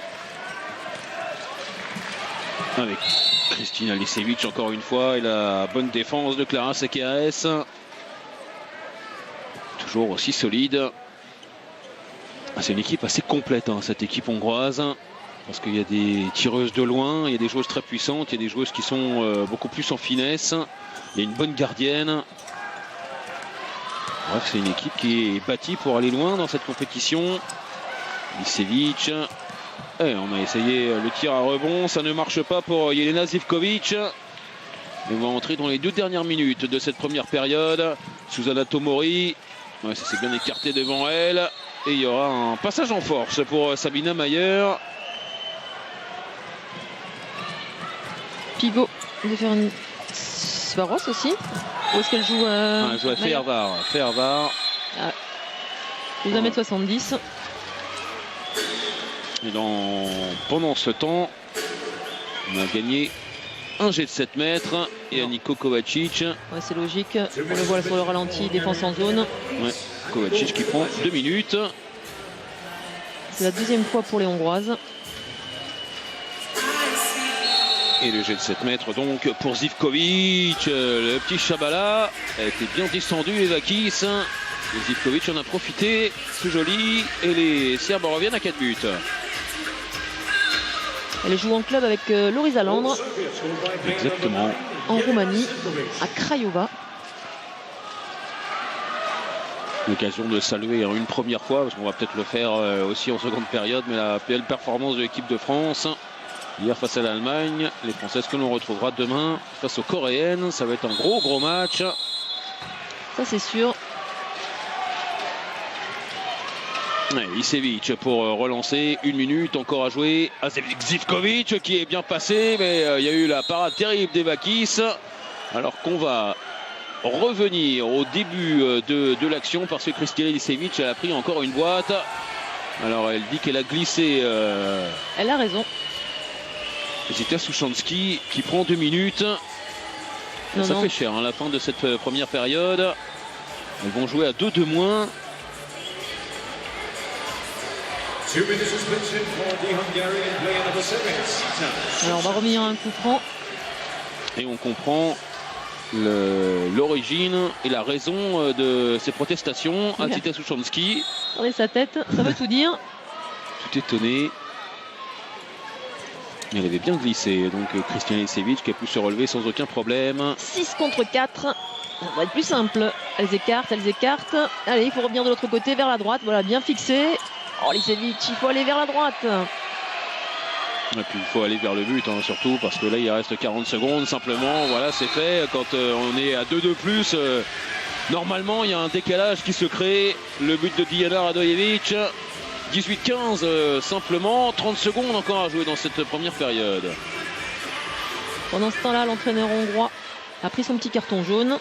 Avec Kristina Lisević encore une fois. Et la bonne défense de Clara Sekeres. Toujours aussi solide. C'est une équipe assez complète, cette équipe hongroise. Parce qu'il y a des tireuses de loin, il y a des joueuses très puissantes, il y a des joueuses qui sont beaucoup plus en finesse. Il y a une bonne gardienne. Bref, c'est une équipe qui est bâtie pour aller loin dans cette compétition. Lisević. Et on a essayé le tir à rebond, ça ne marche pas pour Jelena Živković. On va entrer dans les 2 dernières minutes de cette première période. Zuzana Tomori, ouais, ça s'est bien écarté devant elle. Et il y aura un passage en force pour Sabina Mayer. Pivot de Svaros aussi. Où est-ce qu'elle joue Elle joue à Fehervar. 2m70. Et pendant ce temps, on a gagné un jet de 7 mètres. Et Aniko Kovačić. Ouais, c'est logique. On le voit sur le ralenti, défense en zone. Ouais, Kovačić qui prend 2 minutes. C'est la 2e fois pour les Hongroises. Et le jet de 7 mètres donc pour Živković. Le petit Chabala a été bien descendu, les Vakis. Živković en a profité. C'est joli. Et les Serbes reviennent à 4 buts. Elle joue en club avec Lorisa Landre. Exactement. En Roumanie, à Craiova. L'occasion de saluer une première fois, parce qu'on va peut-être le faire aussi en seconde période, mais la belle performance de l'équipe de France. Hier face à l'Allemagne, les Françaises que l'on retrouvera demain face aux Coréennes. Ça va être un gros match. Ça c'est sûr. Ouais, Lisević pour relancer, 1 minute encore à jouer. Živković qui est bien passé, mais il y a eu la parade terrible des Vakis. Alors qu'on va revenir au début de l'action parce que Kristina Lisević elle a pris encore une boîte. Alors elle dit qu'elle a glissé. Elle a raison. Zita Sušanski qui prend 2 minutes. Ça fait cher la fin de cette première période. Elles vont jouer à 2 de moins. Alors on va revenir à un coup franc. Et on comprend l'origine et la raison de ces protestations à Zita Sušanski. Regardez sa tête, ça veut tout dire. Tout étonné. Elle avait bien glissé, donc Kristina Lisević qui a pu se relever sans aucun problème. 6 contre 4. Ça va être plus simple. Elles écartent. Allez, il faut revenir de l'autre côté vers la droite. Voilà, bien fixé. Oh, Lisević, il faut aller vers la droite. Et puis il faut aller vers le but, surtout parce que là il reste 40 secondes simplement. Voilà, c'est fait. Quand on est à 2 de plus, normalement il y a un décalage qui se crée. Le but de Dijana Radojević. 18-15 simplement, 30 secondes encore à jouer dans cette première période. Pendant ce temps-là, l'entraîneur hongrois a pris son petit carton jaune.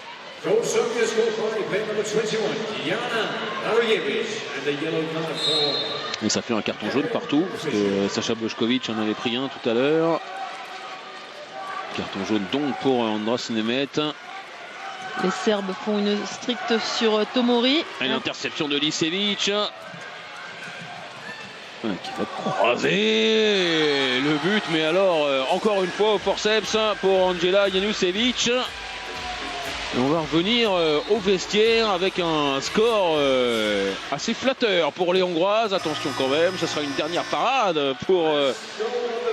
Et ça fait un carton jaune partout, parce que Sacha Bošković en avait pris un tout à l'heure. Carton jaune donc pour Andras Nemeth. Les Serbes font une stricte sur Tomori. Et l'interception de Lisević. Qui va croiser le but, mais alors encore une fois au forceps pour Angela Janušević. Et on va revenir au vestiaire avec un score assez flatteur pour les Hongroises. Attention quand même, ce sera une dernière parade pour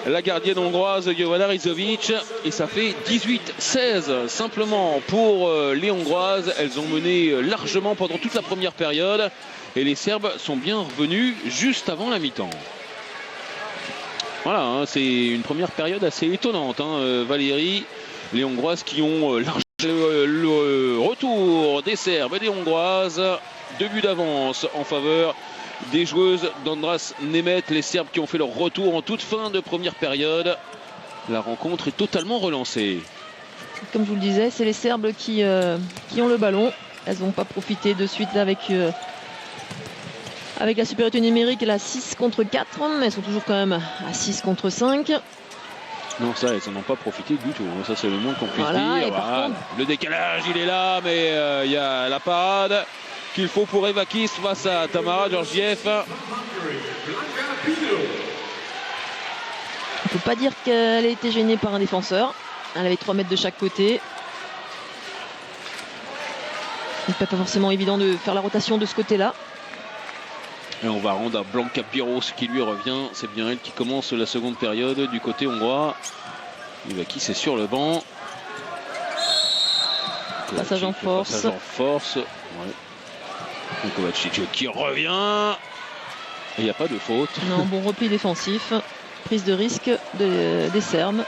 la gardienne hongroise Jovana Rizović. Et ça fait 18-16 simplement pour les Hongroises. Elles ont mené largement pendant toute la première période. Et les Serbes sont bien revenus juste avant la mi-temps. Voilà, c'est une première période assez étonnante, Valérie. Les Hongroises qui ont le retour des Serbes et des Hongroises. 2 buts d'avance en faveur des joueuses d'Andras Nemeth. Les Serbes qui ont fait leur retour en toute fin de première période. La rencontre est totalement relancée. Comme je vous le disais, c'est les Serbes qui ont le ballon. Elles n'ont pas profité de suite avec la supériorité numérique, elle a 6 contre 4, mais elles sont toujours quand même à 6 contre 5. Non, ça, ils n'en ont pas profité du tout. Ça, c'est le moins qu'on puisse Voilà, dire. et par contre- Le décalage, il est là, mais il y a la parade qu'il faut pour Evakis face à Tamara Georgiev. On ne peut pas dire qu'elle a été gênée par un défenseur. Elle avait 3 mètres de chaque côté. Il n'est pas forcément évident de faire la rotation de ce côté-là. Et on va rendre à Blanca Piros qui lui revient. C'est bien elle qui commence la seconde période du côté hongrois. Evakis est sur le banc. Passage en force. Passage en force. Ouais. Kovacic qui revient. Il n'y a pas de faute. Non, bon repli défensif. Prise de risque des Serbes.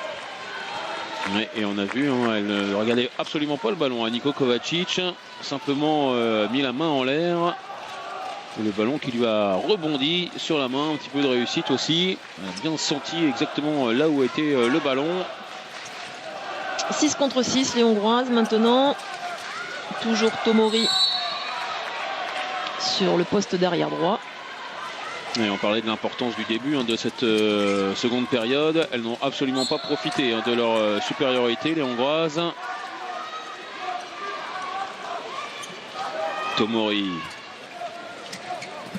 Ouais, et on a vu, hein, elle ne regardait absolument pas le ballon. Nico Kovacic simplement mis la main en l'air. Et le ballon qui lui a rebondi sur la main. Un petit peu de réussite aussi. On a bien senti exactement là où était le ballon. 6 contre 6, les Hongroises maintenant. Toujours Tomori sur le poste d'arrière droit. Et on parlait de l'importance du début de cette seconde période. Elles n'ont absolument pas profité de leur supériorité, les Hongroises. Tomori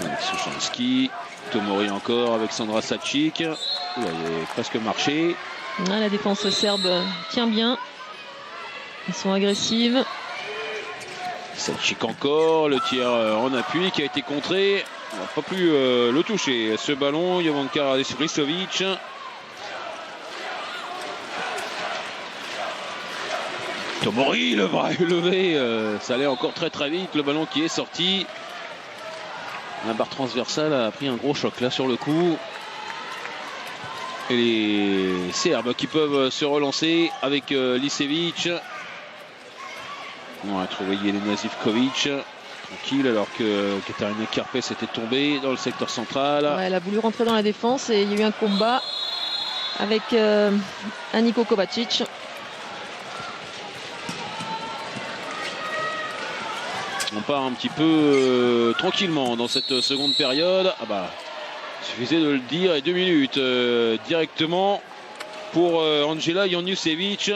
avec Suchanski. Tomori encore avec Sandra Sacic. Il a presque marché. La défense serbe tient bien. Ils sont agressives. Sacic encore. Le tir en appui qui a été contré. On n'a pas pu le toucher. Ce ballon, Jovanka Ristovic. Tomori, le bras est levé. Ça allait encore très très vite. Le ballon qui est sorti. La barre transversale a pris un gros choc là sur le coup. Et les Serbes qui peuvent se relancer avec Lisevic. On a trouvé Jelena Zivkovic. Tranquille alors que Katarina Kerpes était tombée dans le secteur central. Ouais, elle a voulu rentrer dans la défense et il y a eu un combat avec Aniko Kovacic. On part un petit peu tranquillement dans cette seconde période. Ah bah, suffisait de le dire. Et 2 minutes directement pour Angela Janusevic.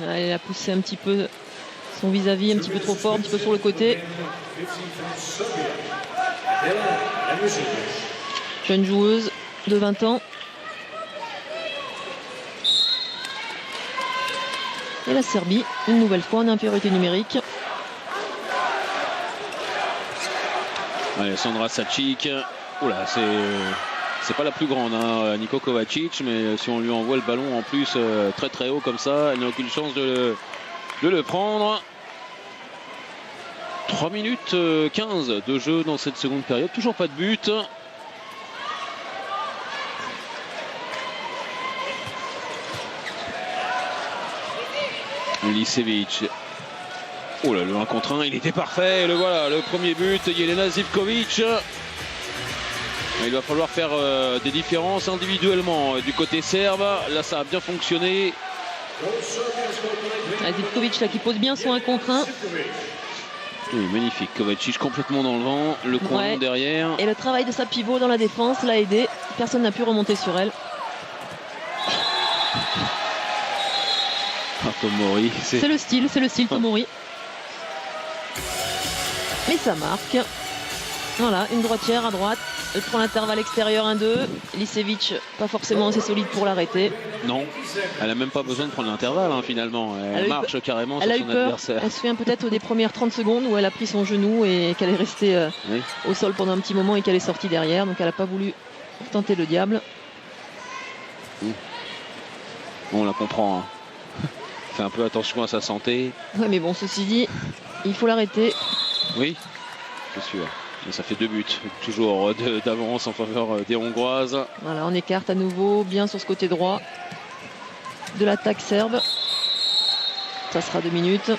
Elle a poussé un petit peu son vis-à-vis, un petit peu trop fort, un petit peu sur le côté. Jeune joueuse de 20 ans. Et la Serbie, une nouvelle fois en infériorité numérique. Allez, Sandra Sacic. Oula, c'est pas la plus grande, hein, Niko Kovacic, mais si on lui envoie le ballon en plus très très haut comme ça, elle n'a aucune chance de le prendre. 3 minutes 15 de jeu dans cette seconde période, toujours pas de but. Lisevic. Oh là, le 1 contre 1, il était parfait. Le voilà, le premier but, Jelena Zivkovic. Il va falloir faire des différences individuellement du côté serbe. Là, ça a bien fonctionné. Zivkovic là qui pose bien son 1 contre 1. Oui, magnifique. Kovacic complètement dans le vent, le coin derrière. Et le travail de sa pivot dans la défense l'a aidé. Personne n'a pu remonter sur elle. Ah, Tomori, c'est le style Tomori. Mais ça marque. Voilà, une droitière à droite. Elle prend l'intervalle extérieur 1-2. Lisevic, pas forcément assez solide pour l'arrêter. Non, elle n'a même pas besoin de prendre l'intervalle finalement. Elle marche carrément sur son adversaire. Elle se souvient peut-être des premières 30 secondes où elle a pris son genou et qu'elle est restée au sol pendant un petit moment et qu'elle est sortie derrière. Donc elle n'a pas voulu tenter le diable. On la comprend. Fait un peu attention à sa santé. Ouais, mais bon, ceci dit, il faut l'arrêter. Oui, c'est sûr. Mais ça fait 2 buts, toujours d'avance en faveur des Hongroises. Voilà, on écarte à nouveau, bien sur ce côté droit de l'attaque serbe. Ça sera 2 minutes.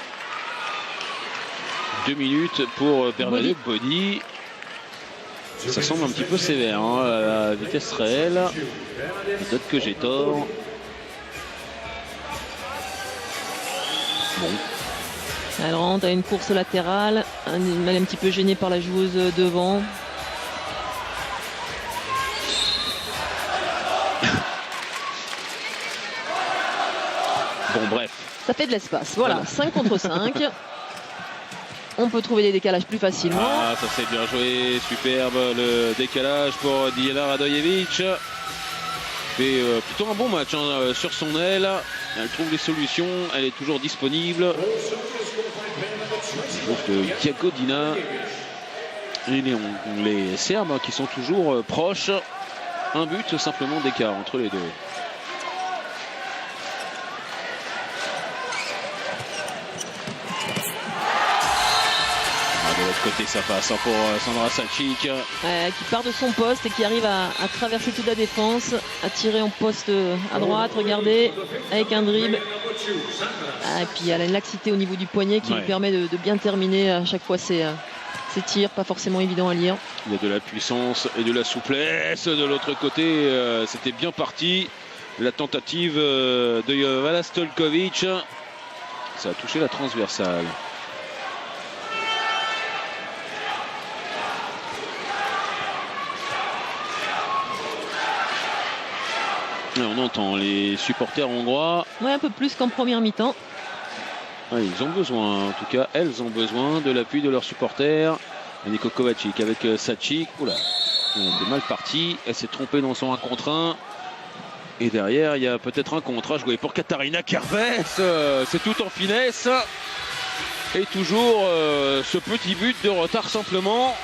2 minutes pour Bernadette Bodi. Ça semble un petit peu sévère, hein, à la vitesse réelle. Peut-être que j'ai tort. Bon. Elle rentre à une course latérale. Elle est un petit peu gênée par la joueuse devant. Bon, bref. Ça fait de l'espace. Voilà, 5 contre 5. On peut trouver des décalages plus facilement. Ah, ça c'est bien joué. Superbe le décalage pour Diana Radojevic. Fait plutôt un bon match hein, sur son aile. Elle trouve les solutions. Elle est toujours disponible. Jagodina et les Serbes hein, qui sont toujours proches. Un but simplement d'écart entre les deux. De l'autre côté ça passe pour Sandra Sačić qui part de son poste et qui arrive à traverser toute la défense, à tirer en poste à droite, regardez, avec un dribble. Et puis elle a une laxité au niveau du poignet qui lui permet de bien terminer à chaque fois ses tirs, pas forcément évident à lire. Il y a de la puissance et de la souplesse. De l'autre côté c'était bien parti. La tentative de Jovana Stojkovic, ça a touché la transversale. On entend les supporters hongrois. Oui, un peu plus qu'en première mi-temps. Ouais, ils ont besoin, en tout cas, elles ont besoin de l'appui de leurs supporters. Niko Kovacic avec Sačić. Oula, elle était mal partie. Elle s'est trompée dans son 1 contre 1. Et derrière, il y a peut-être un contre à jouer pour Katarina Kerves. C'est tout en finesse. Et toujours ce petit but de retard simplement.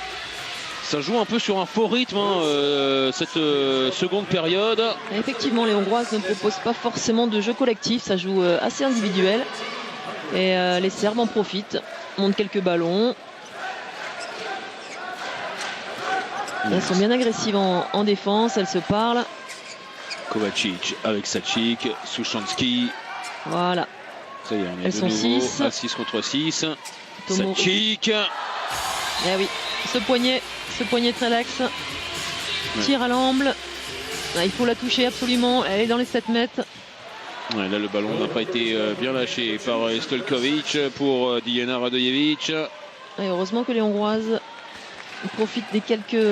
Ça joue un peu sur un faux rythme hein, cette seconde période. Effectivement, les Hongroises ne proposent pas forcément de jeu collectif, ça joue assez individuel. Et les Serbes en profitent, montent quelques ballons. Elles sont bien agressives en défense, elles se parlent. Kovacic avec Sačić, Sušanski. Voilà. Ça y est, on est elles de sont nouveau 6. à 6 contre 6. Tomori. Sačić. Eh oui, ce poignet très laxe. Tir à l'amble. Il faut la toucher absolument. Elle est dans les 7 mètres. Ouais, là, le ballon n'a pas été bien lâché par Stojkovic pour Diana Radojevic. Et heureusement que les Hongroises profitent des quelques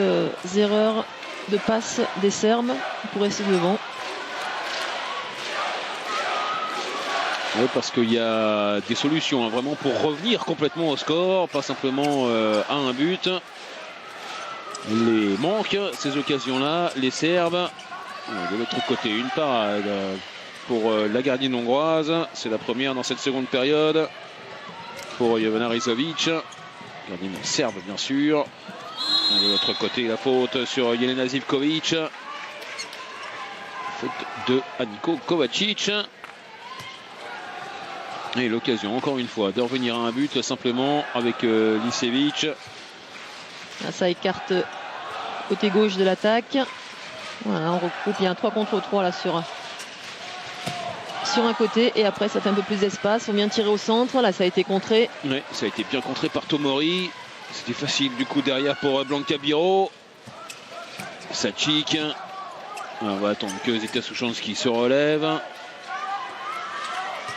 erreurs de passe des Serbes pour rester devant. Oui, parce qu'il y a des solutions hein, vraiment pour revenir complètement au score, pas simplement à un but. Les manquent ces occasions-là, les Serbes. De l'autre côté, une parade pour la gardienne hongroise. C'est la première dans cette seconde période pour Jovana Rizovic. Gardienne serbe, bien sûr. De l'autre côté, la faute sur Jelena Zivkovic. Faute de Niko Kovacic. Et l'occasion, encore une fois, de revenir à un but simplement avec Lisevic. Ça écarte côté gauche de l'attaque. Voilà, on recoupe. Il y a un 3 contre 3 là sur un côté. Et après, ça fait un peu plus d'espace. On vient tirer au centre. Là, ça a été contré. Oui, ça a été bien contré par Tomori. C'était facile du coup derrière pour Blanka Biro. Sačić. On va attendre que Zita Sušanski se relève.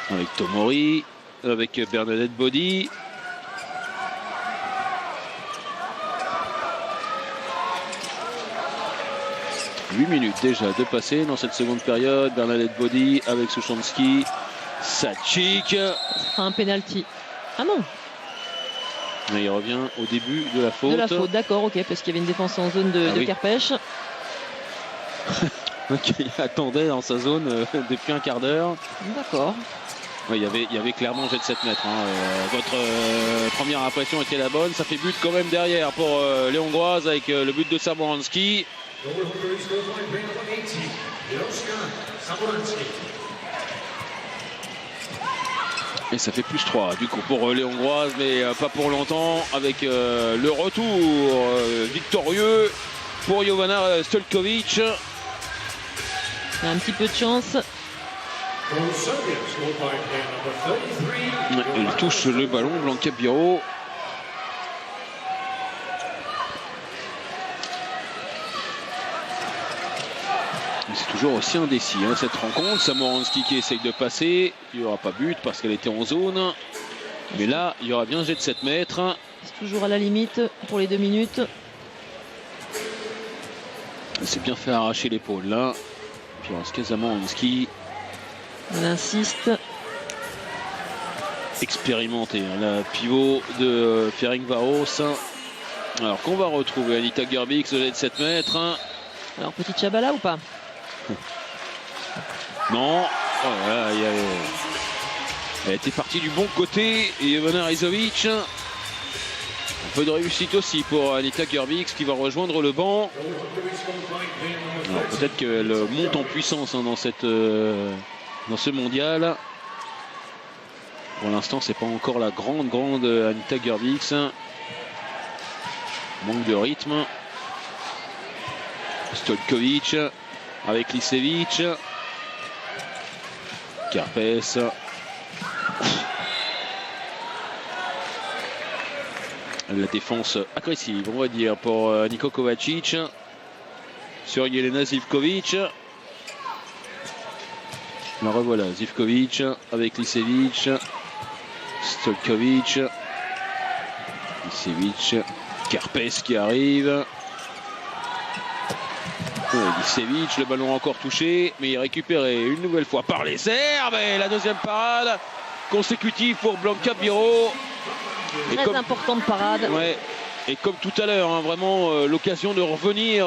Avec Tomori, avec Bernadette Bodi. « 8 minutes déjà de passer dans cette seconde période. Bernadette Bodi avec Sušanski. Sačić. Ça fera un penalty. Ah non. Et il revient au début de la faute. De la faute, d'accord, ok, parce qu'il y avait une défense en zone de Kerpech. Qui attendait dans sa zone depuis un quart d'heure. D'accord. Oui, il y avait clairement jet de 7 mètres. Hein. Votre première impression était la bonne. Ça fait but quand même derrière pour les Hongroises avec le but de Samoranski. Et ça fait plus 3 du coup pour les Hongroises, mais pas pour longtemps avec le retour victorieux pour Jovana Stojkovic. Il y a un petit peu de chance. Elle touche le ballon, Blanka Biro. C'est toujours aussi indécis hein, cette rencontre. Samoranski qui essaye de passer. Il n'y aura pas but parce qu'elle était en zone. Mais là, il y aura bien jet de 7 mètres. C'est toujours à la limite pour les 2 minutes. Elle s'est bien fait arracher l'épaule là. Puis Samoranski. Elle insiste. expérimenté, hein, la pivot de Ferencváros. Alors qu'on va retrouver Anita Gerbix de 7 mètres. Alors petite Chabala ou pas? Non, oh là, elle était partie du bon côté. Et Ivana Rizovic. Un peu de réussite aussi pour Anita Gerbix qui va rejoindre le banc. Peut-être qu'elle monte en puissance hein, dans ce mondial. Pour l'instant, c'est pas encore la grande Anita Gerbix. Manque de rythme. Stojkovic avec Lisevic. Karpes. La défense agressive, on va dire, pour Niko Kovacic. Sur Jelena Zivkovic. La revoilà, Zivkovic avec Lisevic. Stojkovic. Lisevic. Karpes qui arrive. Lisevic, le ballon encore touché, mais il est récupéré une nouvelle fois par les Serbes. Et la deuxième parade consécutive pour Blanka Biro. Très importante parade. Ouais, et comme tout à l'heure, hein, vraiment l'occasion de revenir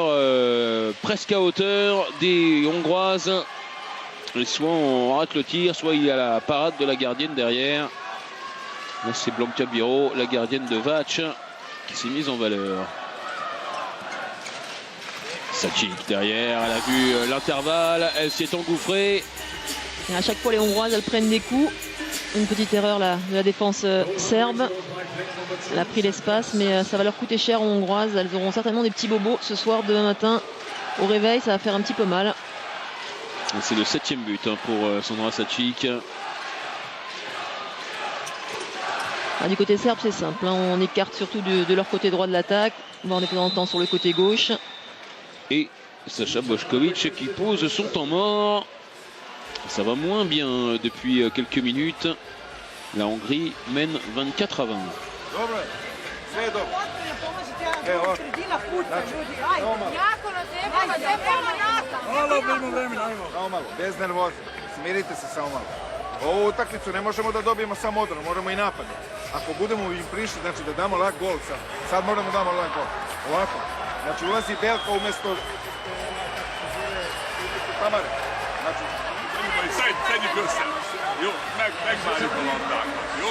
presque à hauteur des Hongroises. Et soit on rate le tir, soit il y a la parade de la gardienne derrière. Là c'est Blanka Biro, la gardienne de Vatch, qui s'est mise en valeur. Sačić derrière, elle a vu l'intervalle, elle s'est engouffrée. Et à chaque fois les Hongroises elles prennent des coups. Une petite erreur là, de la défense serbe. Elle a pris l'espace, mais ça va leur coûter cher aux Hongroises. Elles auront certainement des petits bobos ce soir, demain matin. Au réveil, ça va faire un petit peu mal. C'est le 7e but hein, pour Sandra Sačić. Du côté serbe, c'est simple. Hein. On écarte surtout de leur côté droit de l'attaque. On va en écouter temps sur le côté gauche. Et Sacha Bošković qui pose son temps mort. Ça va moins bien depuis quelques minutes. La Hongrie mène 24 à 20. Bez nervoze, smirite se samo malo. Ovu utakmicu ne možemo da dobijemo samo odbranu, moramo i napade. Ako budemo im prišli, znači da damo lak gol sad. Sad moramo da damo lak gol. Ovako, znači ulazi Belka umjesto Tamare. Znači, szedjük össze. Jó, megvárjuk a labdákat, jó?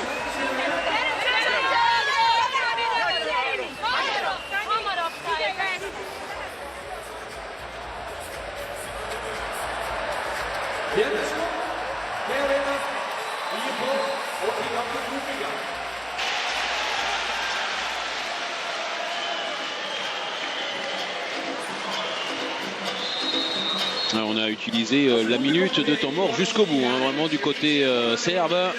Alors, on a utilisé la minute de temps mort jusqu'au bout, hein, vraiment du côté serbe.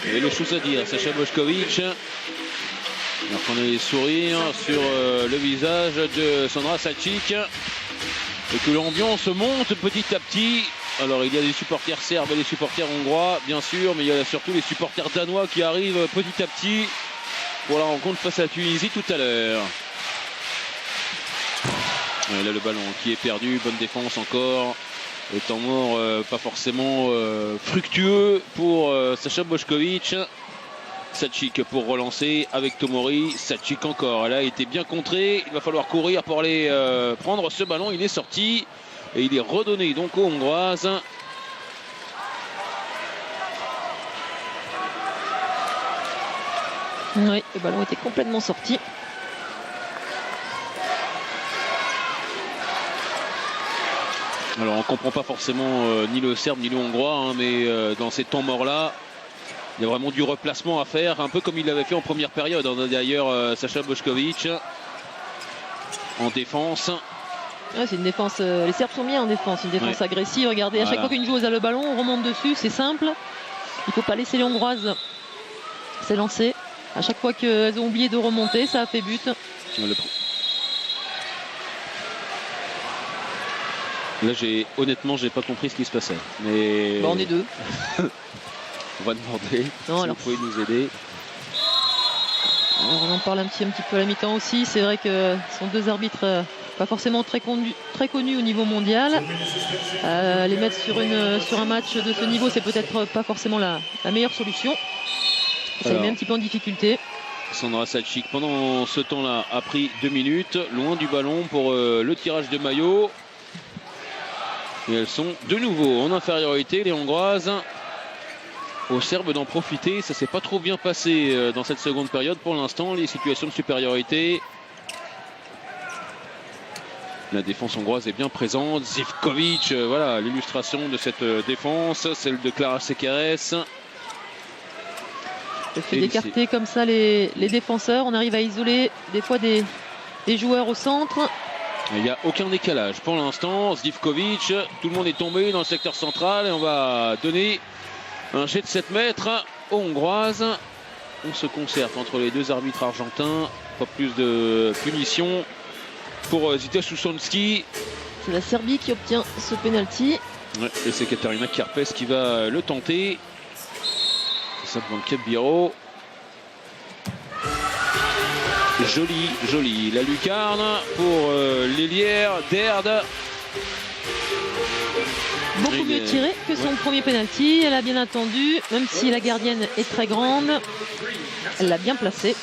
Et le chose à dire, Sacha Bošković. Alors qu'on a les sourires sur le visage de Sandra Sačić. Et que l'ambiance monte petit à petit. Alors il y a des supporters serbes et des supporters hongrois, bien sûr, mais il y a surtout les supporters danois qui arrivent petit à petit pour la rencontre face à la Tunisie tout à l'heure. Et là le ballon qui est perdu, bonne défense encore. Le temps mort pas forcément fructueux pour Sacha Bošković. Sačić pour relancer avec Tomori. Sačić encore, elle a été bien contrée. Il va falloir courir pour aller prendre ce ballon. Il est sorti et il est redonné donc aux Hongroises. Oui, le ballon était complètement sorti. Alors on ne comprend pas forcément ni le serbe ni le hongrois, hein, mais dans ces temps morts là, il y a vraiment du replacement à faire, un peu comme il l'avait fait en première période. On a d'ailleurs Sacha Bošković en défense. Ouais, c'est une défense, les Serbes sont bien en défense, une défense agressive. Regardez, à chaque fois qu'une joueuse a le ballon, on remonte dessus, c'est simple. Il ne faut pas laisser les Hongroises s'élancer. À chaque fois qu'elles ont oublié de remonter, ça a fait but. Là, honnêtement, j'ai pas compris ce qui se passait. Mais on est deux. On va demander non, si vous pouvez nous aider. Alors, on en parle un petit peu à la mi-temps aussi. C'est vrai que ce sont deux arbitres pas forcément très connus au niveau mondial. Les mettre sur un match de ce niveau, c'est peut-être pas forcément la meilleure solution. Ça les met un petit peu en difficulté. Sandra Sacic, pendant ce temps-là, a pris 2 minutes, loin du ballon pour le tirage de maillot. Et elles sont de nouveau en infériorité, les Hongroises. Aux Serbes d'en profiter, ça s'est pas trop bien passé dans cette seconde période pour l'instant, les situations de supériorité. La défense hongroise est bien présente. Zivkovic, voilà l'illustration de cette défense, celle de Clara Sekeres. Le fait d'écarter comme ça les défenseurs, on arrive à isoler des fois des joueurs au centre. Il n'y a aucun décalage pour l'instant. Zivkovic, tout le monde est tombé dans le secteur central et on va donner un jet de 7 mètres aux Hongroises. On se concerte entre les deux arbitres argentins. Pas plus de punition pour Zita Susanski. C'est la Serbie qui obtient ce penalty. Ouais, et c'est Katarina Karpes qui va le tenter. Ça Blanca Biro. Joli. La lucarne pour l'ailière d'Erd. Beaucoup mieux tiré que son premier penalty. Elle a bien attendu, même si la gardienne est très grande. Elle l'a bien placé.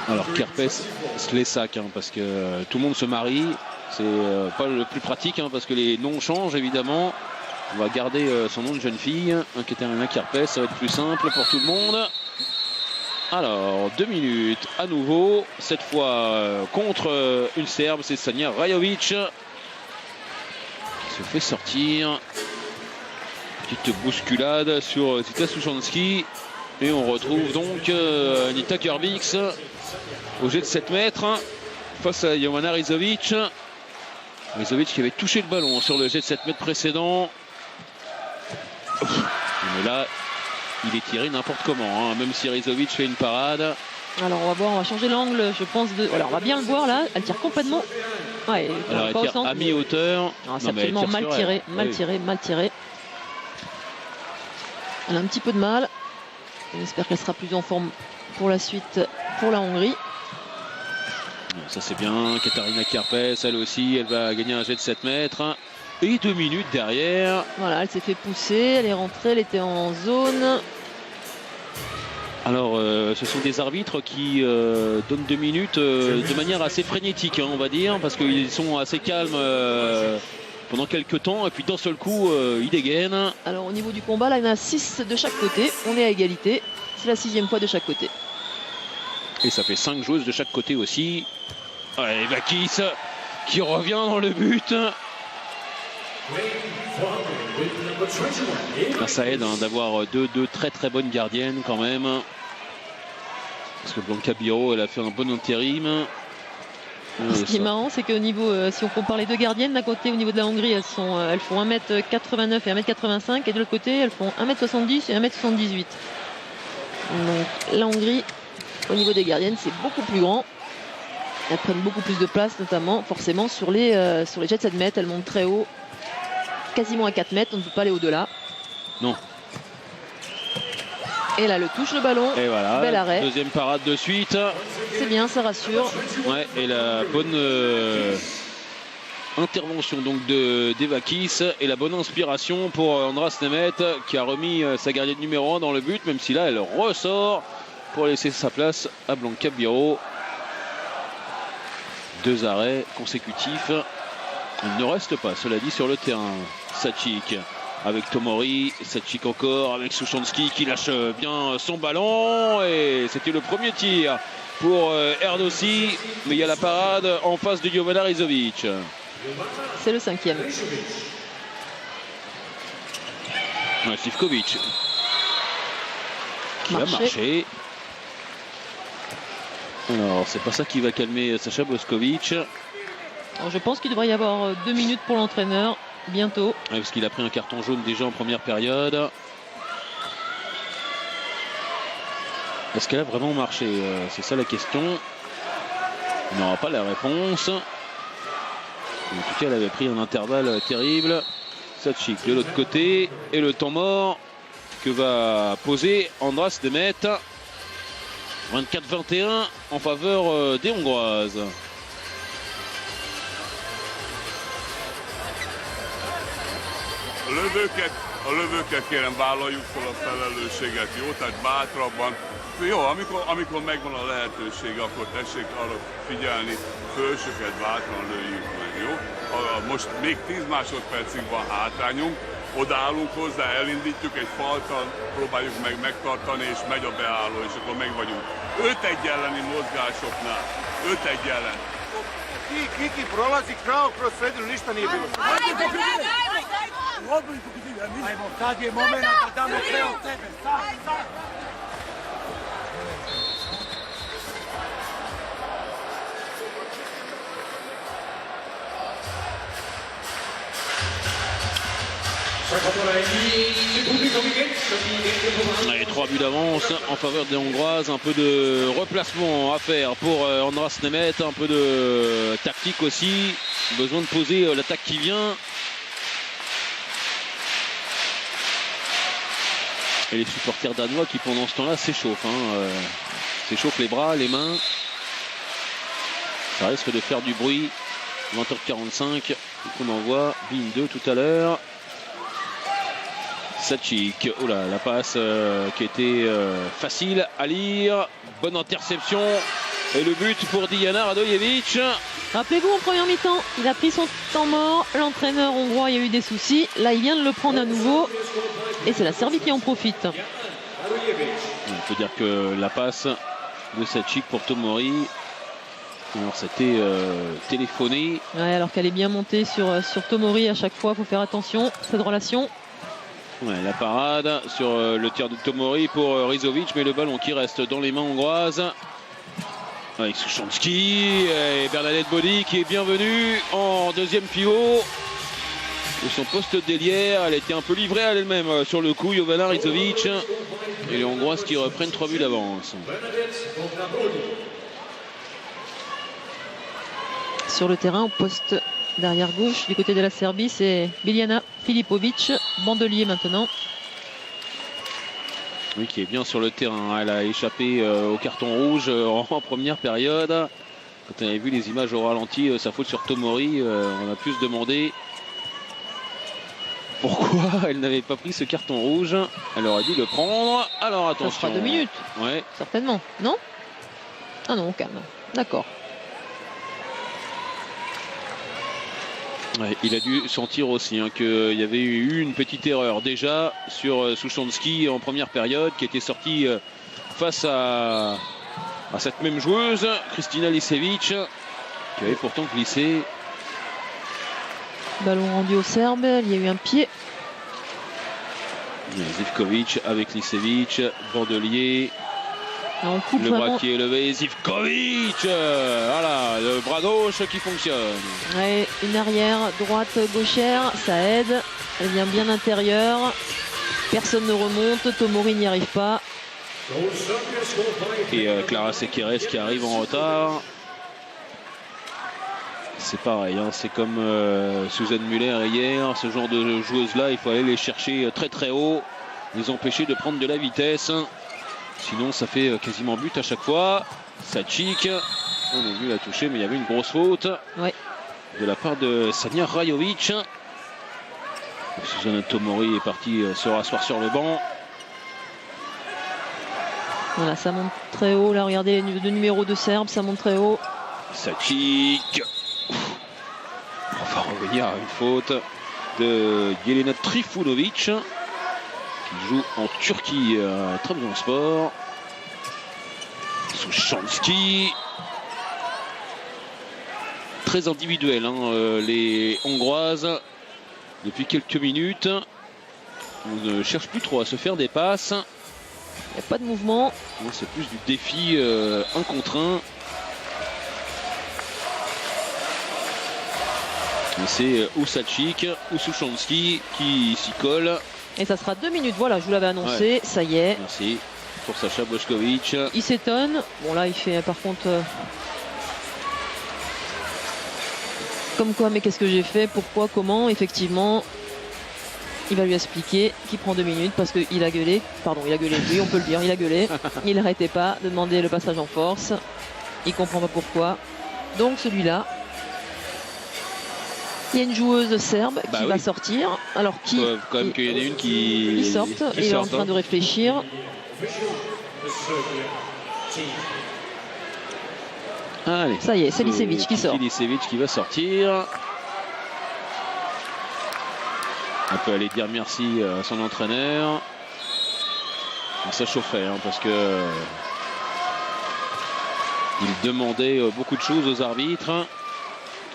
Alors Kerpes, Slesak, parce que tout le monde se marie. C'est pas le plus pratique, parce que les noms changent évidemment. On va garder son nom de jeune fille. Katarina Kerpes, ça va être plus simple pour tout le monde. Alors, 2 minutes à nouveau. Cette fois contre une Serbe, c'est Sanja Rajovic qui se fait sortir. Petite bousculade sur Zita Susanski. Et on retrouve donc Anita Kurbix au jet de 7 mètres face à Jovana Rizovic. Rizovic qui avait touché le ballon sur le jet de 7 mètres précédent. Mais là, il est tiré n'importe comment, même si Rizovic fait une parade. Alors on va voir, on va changer l'angle, je pense. Alors on va bien le voir là, elle tire complètement. Ouais, alors elle tire à mi-hauteur. C'est absolument mal tiré, mal tiré. Elle a un petit peu de mal. On espère qu'elle sera plus en forme pour la suite pour la Hongrie. Ça c'est bien, Katarina Kerpes, elle aussi, elle va gagner un jet de 7 mètres. Et 2 minutes derrière. Voilà, elle s'est fait pousser, elle est rentrée, elle était en zone. Alors, ce sont des arbitres qui donnent 2 minutes de manière assez frénétique, on va dire, parce qu'ils sont assez calmes pendant quelques temps, et puis d'un seul coup, ils dégainent. Alors, au niveau du combat, là, il y en a 6 de chaque côté. On est à égalité. C'est la 6e fois de chaque côté. Et ça fait 5 joueuses de chaque côté aussi. Allez, Vakis qui revient dans le but. Ça aide d'avoir deux très bonnes gardiennes quand même. Parce que Blanca Biro, elle a fait un bon intérim. Ce qui est marrant, c'est qu'au niveau, si on compare les deux gardiennes, d'un côté au niveau de la Hongrie, elles font 1m89 et 1m85, et de l'autre côté, elles font 1m70 et 1m78. Donc la Hongrie, au niveau des gardiennes, c'est beaucoup plus grand. Elles prennent beaucoup plus de place, notamment forcément sur les jets de 7 mètres. Elles montent très haut, quasiment à 4 mètres, on ne peut pas aller au-delà. Non. Et là, le touche le ballon. Et voilà, bel arrêt. Deuxième parade de suite. C'est bien, ça rassure. Ouais, et la bonne intervention donc d'Evakis et la bonne inspiration pour Andras Nemeth qui a remis sa gardienne numéro 1 dans le but, même si là elle ressort pour laisser sa place à Blanca Biro. 2 arrêts consécutifs. Il ne reste pas, cela dit, sur le terrain. Sacic avec Tomori, Sacic encore avec Susanski qui lâche bien son ballon, et c'était le premier tir pour Erdossi, mais il y a la parade en face de Jovana Rizovic. C'est le 5e. Zivkovic qui va marcher. Alors c'est pas ça qui va calmer Sacha Boskovic. Alors, je pense qu'il devrait y avoir 2 minutes pour l'entraîneur bientôt. Ouais, parce qu'il a pris un carton jaune déjà en première période. Est-ce qu'elle a vraiment marché? C'est ça la question. On n'aura pas la réponse. En tout cas, elle avait pris un intervalle terrible. Sacic de l'autre côté. Et le temps mort que va poser Andras Nemeth. 24-21 en faveur des Hongroises. Lövőket a lövőket kérem vállaljuk fel a felelősséget, jó? Tehát bátrabban. Jó, amikor megvan a lehetőség, akkor tessék arra figyelni, fölsöket bátran lőjük meg, jó? Most még 10 másodpercig van hátrányunk, odaállunk hozzá, elindítjuk egy faltal, próbáljuk meg megtartani, és megy a beálló, és akkor meg vagyunk. 5-1 elleni mozgásoknál, 5-1 ellen. Kiki prolazi kao kroz sredinu, ništa nije bilo. Ajmo, sad je moment da damo sve od sebe. Sad. Allez, 3 buts d'avance en faveur des Hongroises, un peu de replacement à faire pour Andras Nemeth, un peu de tactique aussi, besoin de poser l'attaque qui vient. Et les supporters danois qui pendant ce temps-là s'échauffent, s'échauffent les bras, les mains. Ça risque de faire du bruit. 20h45, on en voit Bin 2 tout à l'heure. Sačić, oh là, la passe qui était facile à lire, bonne interception et le but pour Dijana Radojevic. Rappelez-vous, en première mi-temps, il a pris son temps mort, l'entraîneur hongrois, il y a eu des soucis, là il vient de le prendre à nouveau et c'est la Serbie qui en profite. On peut dire que la passe de Sačić pour Tomori, alors c'était téléphoné. Ouais, alors qu'elle est bien montée sur Tomori à chaque fois, il faut faire attention, cette relation. Ouais, la parade sur le tir de Tomori pour Rizovic, mais le ballon qui reste dans les mains hongroises. Avec Sušanský et Bernadette Body qui est bienvenue en deuxième pivot de son poste d'ailière. Elle était un peu livrée à elle-même sur le coup, Jovana Rizovic. Et les Hongroises qui reprennent 3 buts d'avance. Sur le terrain, au poste d'arrière gauche, du côté de la Serbie, c'est Biljana Filipović, bandelier maintenant. Oui, qui est bien sur le terrain. Elle a échappé au carton rouge en première période. Quand on avait vu les images au ralenti, sa faute sur Tomori, on a pu se demander pourquoi elle n'avait pas pris ce carton rouge. Elle aurait dû le prendre. Alors attention. Ça fera 2 minutes. Ouais. Certainement. Non? Ah non, on calme. D'accord. Ouais, il a dû sentir aussi qu'il y avait eu une petite erreur déjà sur Sušanský en première période, qui était sorti face à cette même joueuse, Kristina Lisevic, qui avait pourtant glissé. Ballon rendu au Serbe, il y a eu un pied. Zivkovic avec Lisevic, bandelier. On coupe le vraiment. bras qui est levé, Zivkovic, voilà, le bras gauche qui fonctionne. Ouais, une arrière droite gauchère, ça aide. Elle vient bien intérieure. Personne ne remonte, Tomori n'y arrive pas. Et Clara Sekeres qui arrive en retard. C'est pareil, c'est comme Suzanne Muller hier, ce genre de joueuses-là, il faut aller les chercher très très haut, les empêcher de prendre de la vitesse. Sinon ça fait quasiment but à chaque fois. Sačić, on a vu la toucher, mais il y avait une grosse faute de la part de Sanja Rajovic. Suzanne Tomori est partie se rasseoir sur le banc. Voilà, ça monte très haut. Là, regardez les deux numéros de Serbe, ça monte très haut. Sačić. On va revenir à une faute de Jelena Trifunovic, qui joue en Turquie à Trabzonspor. Sušanský. Très individuel, les Hongroises. Depuis quelques minutes, on ne cherche plus trop à se faire des passes. Il n'y a pas de mouvement. C'est plus du défi 1 contre 1. C'est ou Sačić ou Sušanský qui s'y colle. Et ça sera 2 minutes, voilà, je vous l'avais annoncé, ça y est. Merci pour Sacha Bošković. Il s'étonne. Bon là, il fait par contre... Comme quoi, mais qu'est-ce que j'ai fait? Pourquoi? Comment? Effectivement, il va lui expliquer qu'il prend 2 minutes parce qu'il a gueulé. Pardon, il a gueulé, oui, on peut le dire, il a gueulé. Il n'arrêtait pas de demander le passage en force. Il comprend pas pourquoi. Donc celui-là, Il y a une joueuse serbe Bah qui oui. va sortir. Alors qui Quand même qu'il y en ait une qui sorte qui et est en sorte, train hein. de réfléchir. Allez. Ça y est, c'est Lisevic qui sort. Lisevic qui va sortir. On peut aller dire merci à son entraîneur. Ça chauffait hein, parce que il demandait beaucoup de choses aux arbitres.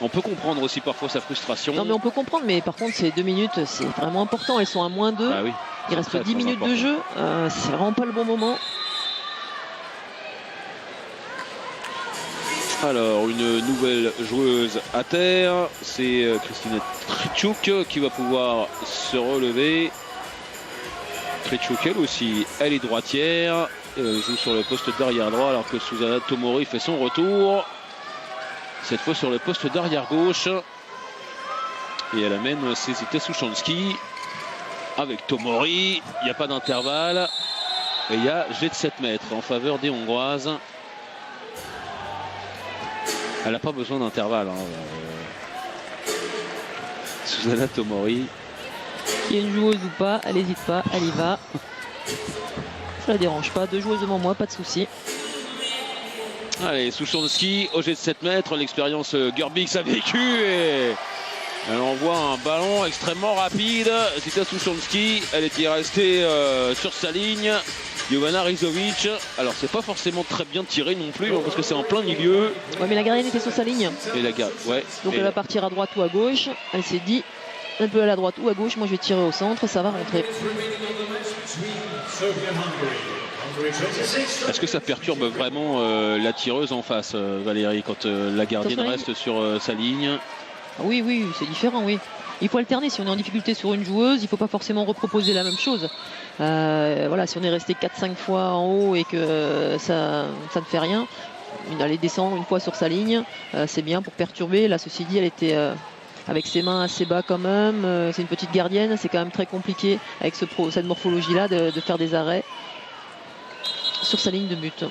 On peut comprendre aussi parfois sa frustration. Non mais on peut comprendre, mais par contre ces 2 minutes c'est vraiment important. Elles sont à -2. Ah oui, Il reste très, 10 très minutes de important. jeu. C'est vraiment pas le bon moment. Alors une nouvelle joueuse à terre, c'est Kristina Trichuk qui va pouvoir se relever. Trichuk elle aussi, elle est droitière. Elle joue sur le poste d'arrière droit alors que Susanna Tomori fait son retour. Cette fois sur le poste d'arrière gauche. Et elle amène Sezita Suchansky avec Tomori. Il n'y a pas d'intervalle. Et il y a jet de 7 mètres en faveur des Hongroises. Elle n'a pas besoin d'intervalle. Hein. Susanna Tomori. Qu'il y ait une joueuse ou pas, elle n'hésite pas, elle y va. Ça la dérange pas. 2 joueuses devant moi, pas de souci. Allez, Suchansky au jet de 7 mètres. L'expérience Gerbix a vécu et elle envoie un ballon extrêmement rapide. Zita Suchansky, elle était restée sur sa ligne. Jovana Rizovic, alors c'est pas forcément très bien tiré non plus hein, parce que c'est en plein milieu. Ouais mais la gardienne était sur sa ligne. Et la garde, ouais. Donc Et elle va partir à droite ou à gauche. Elle s'est dit, elle peut aller à droite ou à gauche. Moi je vais tirer au centre, ça va rentrer. Est-ce que ça perturbe vraiment la tireuse en face, Valérie, quand la gardienne reste sur sa ligne? Oui, oui, c'est différent, oui. Il faut alterner. Si on est en difficulté sur une joueuse, il ne faut pas forcément reproposer la même chose. Voilà, si on est resté 4-5 fois en haut et que ça ne fait rien, aller descendre une fois sur sa ligne, c'est bien pour perturber. Là, ceci dit, elle était avec ses mains assez bas quand même. C'est une petite gardienne, c'est quand même très compliqué avec cette morphologie-là de faire des arrêts sur sa ligne de but.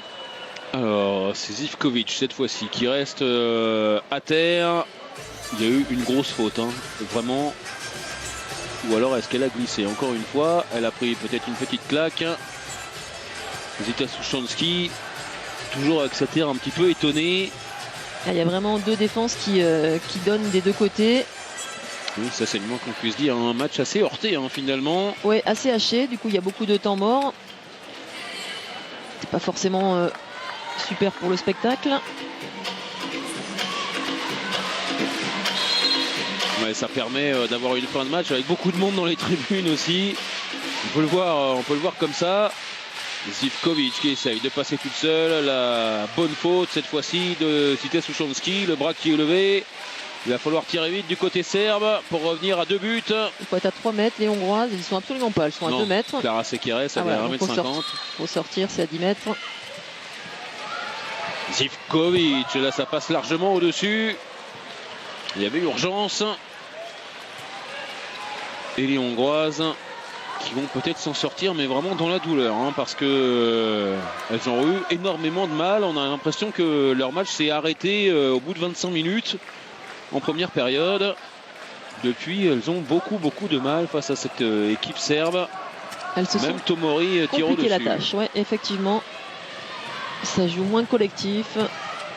Alors, c'est Zivkovic cette fois-ci qui reste à terre. Il y a eu une grosse faute, hein, vraiment. Ou alors est-ce qu'elle a glissé encore une fois? Elle a pris peut-être une petite claque. Zita Suchansky, toujours avec sa terre un petit peu étonnée. Il y a vraiment 2 défenses qui donnent des 2 côtés. Oui, ça c'est le moins qu'on puisse dire. Un match assez heurté hein, finalement. Oui, assez haché. Du coup, il y a beaucoup de temps mort. C'est pas forcément super pour le spectacle. Ouais, ça permet d'avoir une fin de match avec beaucoup de monde dans les tribunes aussi. On peut le voir comme ça. Zivkovic qui essaye de passer toute seule. La bonne faute cette fois-ci de Zita Suchansky. Le bras qui est levé. Il va falloir tirer vite du côté serbe pour revenir à 2 buts. Il faut être à 3 mètres. Les Hongroises, ils ne sont absolument pas. Elles sont à 2 mètres. Clara Sekeres, ça voilà, à 1m50. Il faut sortir, c'est à 10 mètres. Zivkovic, là ça passe largement au-dessus. Il y avait urgence. Et les Hongroises qui vont peut-être s'en sortir, mais vraiment dans la douleur, hein, parce que elles ont eu énormément de mal. On a l'impression que leur match s'est arrêté au bout de 25 minutes en première période. Depuis, elles ont beaucoup de mal face à cette équipe serbe. Elles se Même sont Tomori tire au-dessus. compliqué la tâche, ouais, effectivement. Ça joue moins collectif.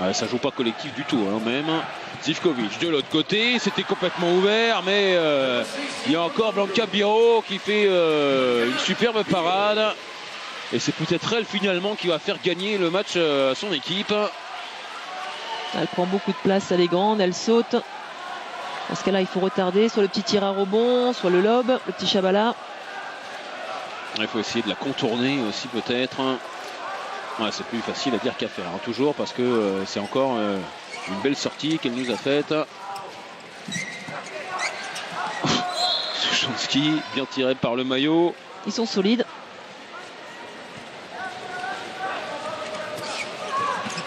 Ouais, ça joue pas collectif du tout, hein, même. Zivkovic de l'autre côté, c'était complètement ouvert, mais il y a encore Blanca Biro qui fait une superbe parade. Et c'est peut-être elle finalement qui va faire gagner le match à son équipe. Elle prend beaucoup de place, elle est grande, elle saute. Dans ce cas-là, il faut retarder soit le petit tir à rebond, soit le lob, le petit Chabala. Il faut essayer de la contourner aussi peut-être. Ouais, c'est plus facile à dire qu'à faire, hein, toujours, parce que c'est encore une belle sortie qu'elle nous a faite. Suchansky, bien tiré par le maillot. Ils sont solides.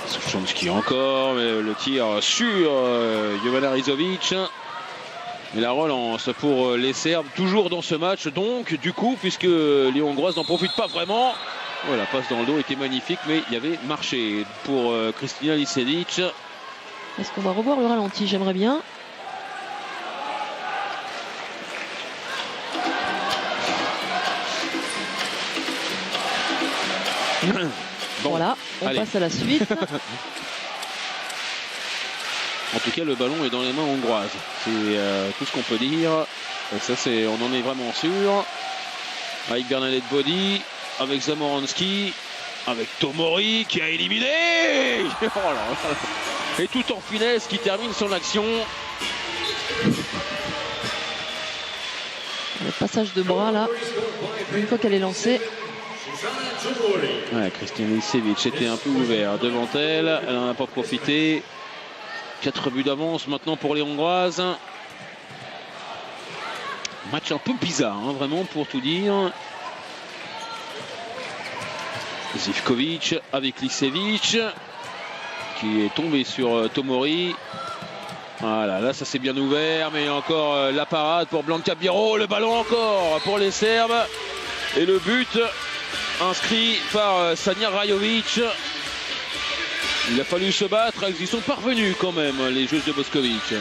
Suchansky encore, mais le tir sur Jovana Rizovic. Et la relance pour les Serbes, toujours dans ce match, donc du coup, puisque les Hongroises n'en profitent pas vraiment. Ouais, la passe dans le dos était magnifique, mais il y avait marché pour Kristina Lisevic. Est-ce qu'on va revoir le ralenti? J'aimerais bien. Bon, voilà, on allez. passe à la suite. En tout cas, le ballon est dans les mains hongroises. C'est tout ce qu'on peut dire. Et ça, on en est vraiment sûr. Avec Bernadette Body, avec Zamoranski, avec Tomori qui a éliminé. Oh là là. Et tout en finesse qui termine son action. Le passage de bras là, une fois qu'elle est lancée. Ouais, Kristina Ilisevic était un peu ouvert devant elle. Elle n'en a pas profité. 4 buts d'avance maintenant pour les Hongroises. Match un peu bizarre, hein, vraiment, pour tout dire. Zivkovic avec Ilisevic qui est tombé sur Tomori. Voilà, là ça s'est bien ouvert, mais encore la parade pour Blanka Biro. Le ballon encore pour les Serbes. Et le but inscrit par Sanja Rajovic. Il a fallu se battre, ils y sont parvenus quand même, les joueuses de Boskovic.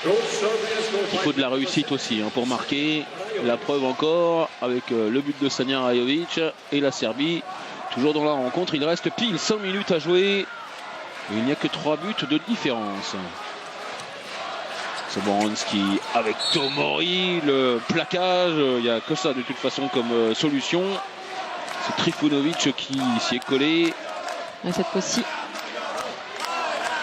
Il faut de la réussite aussi hein, pour marquer. La preuve encore avec le but de Sanja Rajovic et la Serbie. Toujours dans la rencontre, il reste pile 5 minutes à jouer. Et il n'y a que 3 buts de différence. Zamoranski avec Tomori, le plaquage, il n'y a que ça de toute façon comme solution. C'est Trifunovic qui s'y est collé. Et cette fois-ci,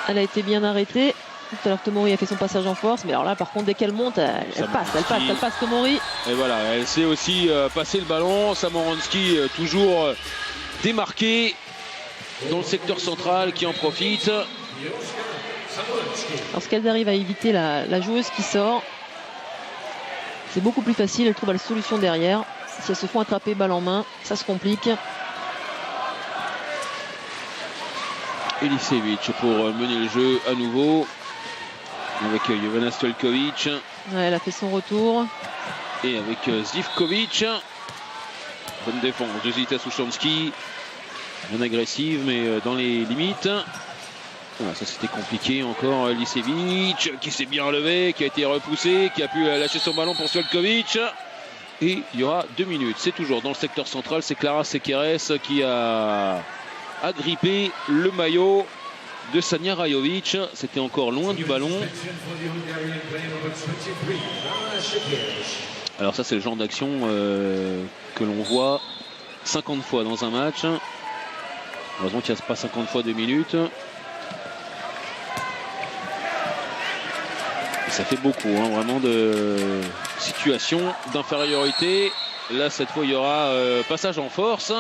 elle a été bien arrêtée. Tout à l'heure, Tomori a fait son passage en force. Mais alors là, par contre, dès qu'elle monte, elle passe Tomori. Et voilà, elle sait aussi passer le ballon. Zamoranski toujours démarqué dans le secteur central qui en profite. Lorsqu'elles arrivent à éviter la joueuse qui sort, c'est beaucoup plus facile. Elles trouvent la solution derrière. Si elles se font attraper balle en main, ça se complique. Ilisevic pour mener le jeu à nouveau avec Jovana Stojkovic. Ouais, elle a fait son retour. Et avec Zivkovic. Bonne défense de Zita Sušanski. Bien agressive mais dans les limites. Voilà, ça c'était compliqué encore. Ilisevic qui s'est bien levé, qui a été repoussé, qui a pu lâcher son ballon pour Stojkovic. Et il y aura 2 minutes. C'est toujours dans le secteur central. C'est Clara Sekeres qui a agrippé le maillot de Sanja Rajovic. C'était encore loin du ballon. Alors ça c'est le genre d'action que l'on voit 50 fois dans un match. Heureusement qu'il n'y a pas 50 fois 2 minutes. Et ça fait beaucoup hein, vraiment de situations d'infériorité. Là cette fois il y aura passage en force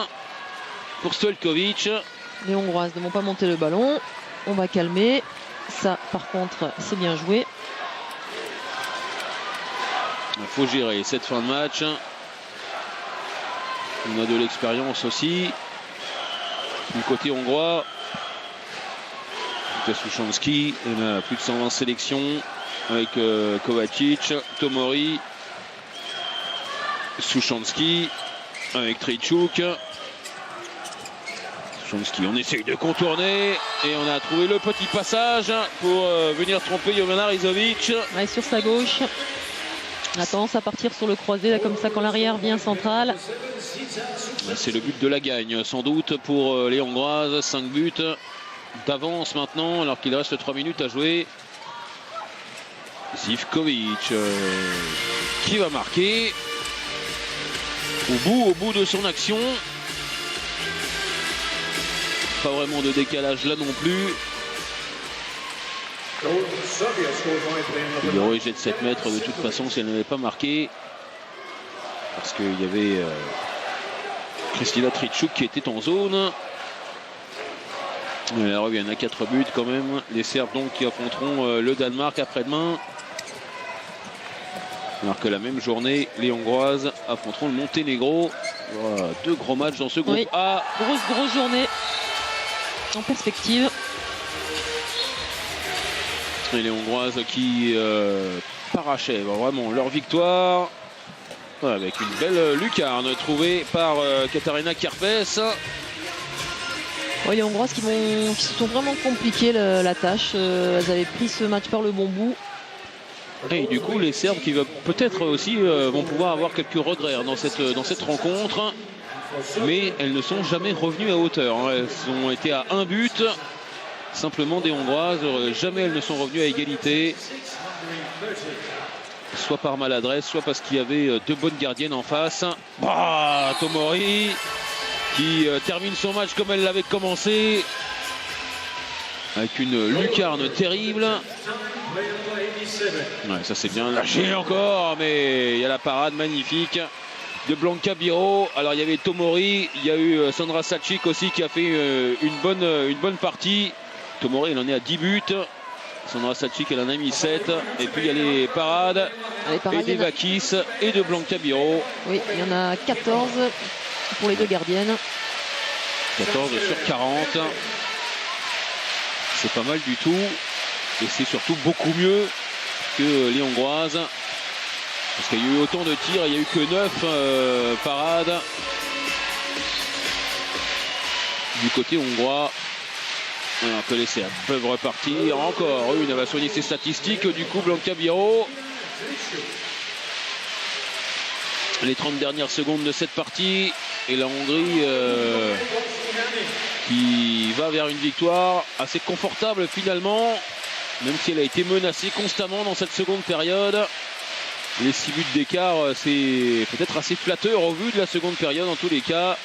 pour Stojkovic. Les Hongroises ne vont pas monter le ballon. On va calmer. Ça, par contre, c'est bien joué. Il faut gérer cette fin de match. On a de l'expérience aussi. Du côté hongrois, Sušanski, il a plus de 120 sélections avec Kovacic, Tomori, Sušanski avec Trichuk. Sušanski, on essaye de contourner et on a trouvé le petit passage pour venir tromper Jovana Rizovic. Ouais, sur sa gauche. On a tendance à partir sur le croisé, là, comme ça, quand l'arrière vient central. C'est le but de la gagne, sans doute, pour les Hongroises. 5 buts d'avance maintenant, alors qu'il reste 3 minutes à jouer. Zivkovic qui va marquer au bout de son action. Pas vraiment de décalage là non plus. Il aurait jet de 7 mètres de toute façon si elle n'avait pas marqué. Parce qu'il y avait Kristina Trichuk qui était en zone. Et là reviennent à 4 buts quand même. Les Serbes donc qui affronteront le Danemark après-demain. Alors que la même journée, les Hongroises affronteront le Monténégro. Voilà, 2 gros matchs dans ce groupe oui. A. Grosse journée en perspective. Et les Hongroises qui parachèvent vraiment leur victoire. Voilà, avec une belle lucarne trouvée par Katarina Kerpes. Oui, les Hongroises qui se sont vraiment compliquées la tâche. Elles avaient pris ce match par le bon bout. Et du coup, les Serbes qui peut-être aussi vont pouvoir avoir quelques regrets dans cette rencontre. mais elles ne sont jamais revenues à hauteur. Elles ont été à un but simplement des Hongroises. Jamais elles ne sont revenues à égalité. Soit par maladresse, soit parce qu'il y avait deux bonnes gardiennes en face. Bah, Tomori qui termine son match comme elle l'avait commencé, avec une lucarne terrible. Ouais, ça c'est bien lâché encore, mais il y a la parade magnifique de Blanca Biro. Alors il y avait Tomori, il y a eu Sandra Sačić aussi qui a fait une bonne partie. Tomori elle en est à 10 buts. Sandra Sačić elle en a mis 7. Et puis il y a les parades et des Vakis et de Blanca Biro. Oui, il y en a 14 pour les deux gardiennes. 14 sur 40. C'est pas mal du tout. Et c'est surtout beaucoup mieux que les Hongroises. Parce qu'il y a eu autant de tirs, il n'y a eu que 9 parades du côté hongrois. Alors que les Serbes peuvent repartir. Encore une, elle va soigner ses statistiques. Du coup, Blanca Biro. Les 30 dernières secondes de cette partie. Et la Hongrie qui va vers une victoire assez confortable finalement. Même si elle a été menacée constamment dans cette seconde période. Les 6 buts d'écart, c'est peut-être assez flatteur au vu de la seconde période en tous les cas.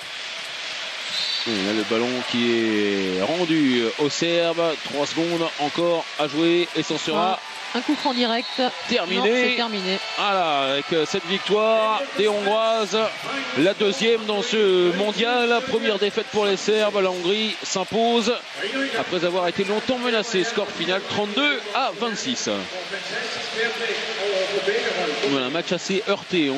Et là, le ballon qui est rendu aux Serbes. 3 secondes encore à jouer et c'en sera un coup franc direct. Terminé. Non, c'est terminé. Voilà, avec cette victoire des Hongroises, la deuxième dans ce mondial. Première défaite pour les Serbes. La Hongrie s'impose après avoir été longtemps menacée. Score final 32-26. Voilà, un match assez heurté.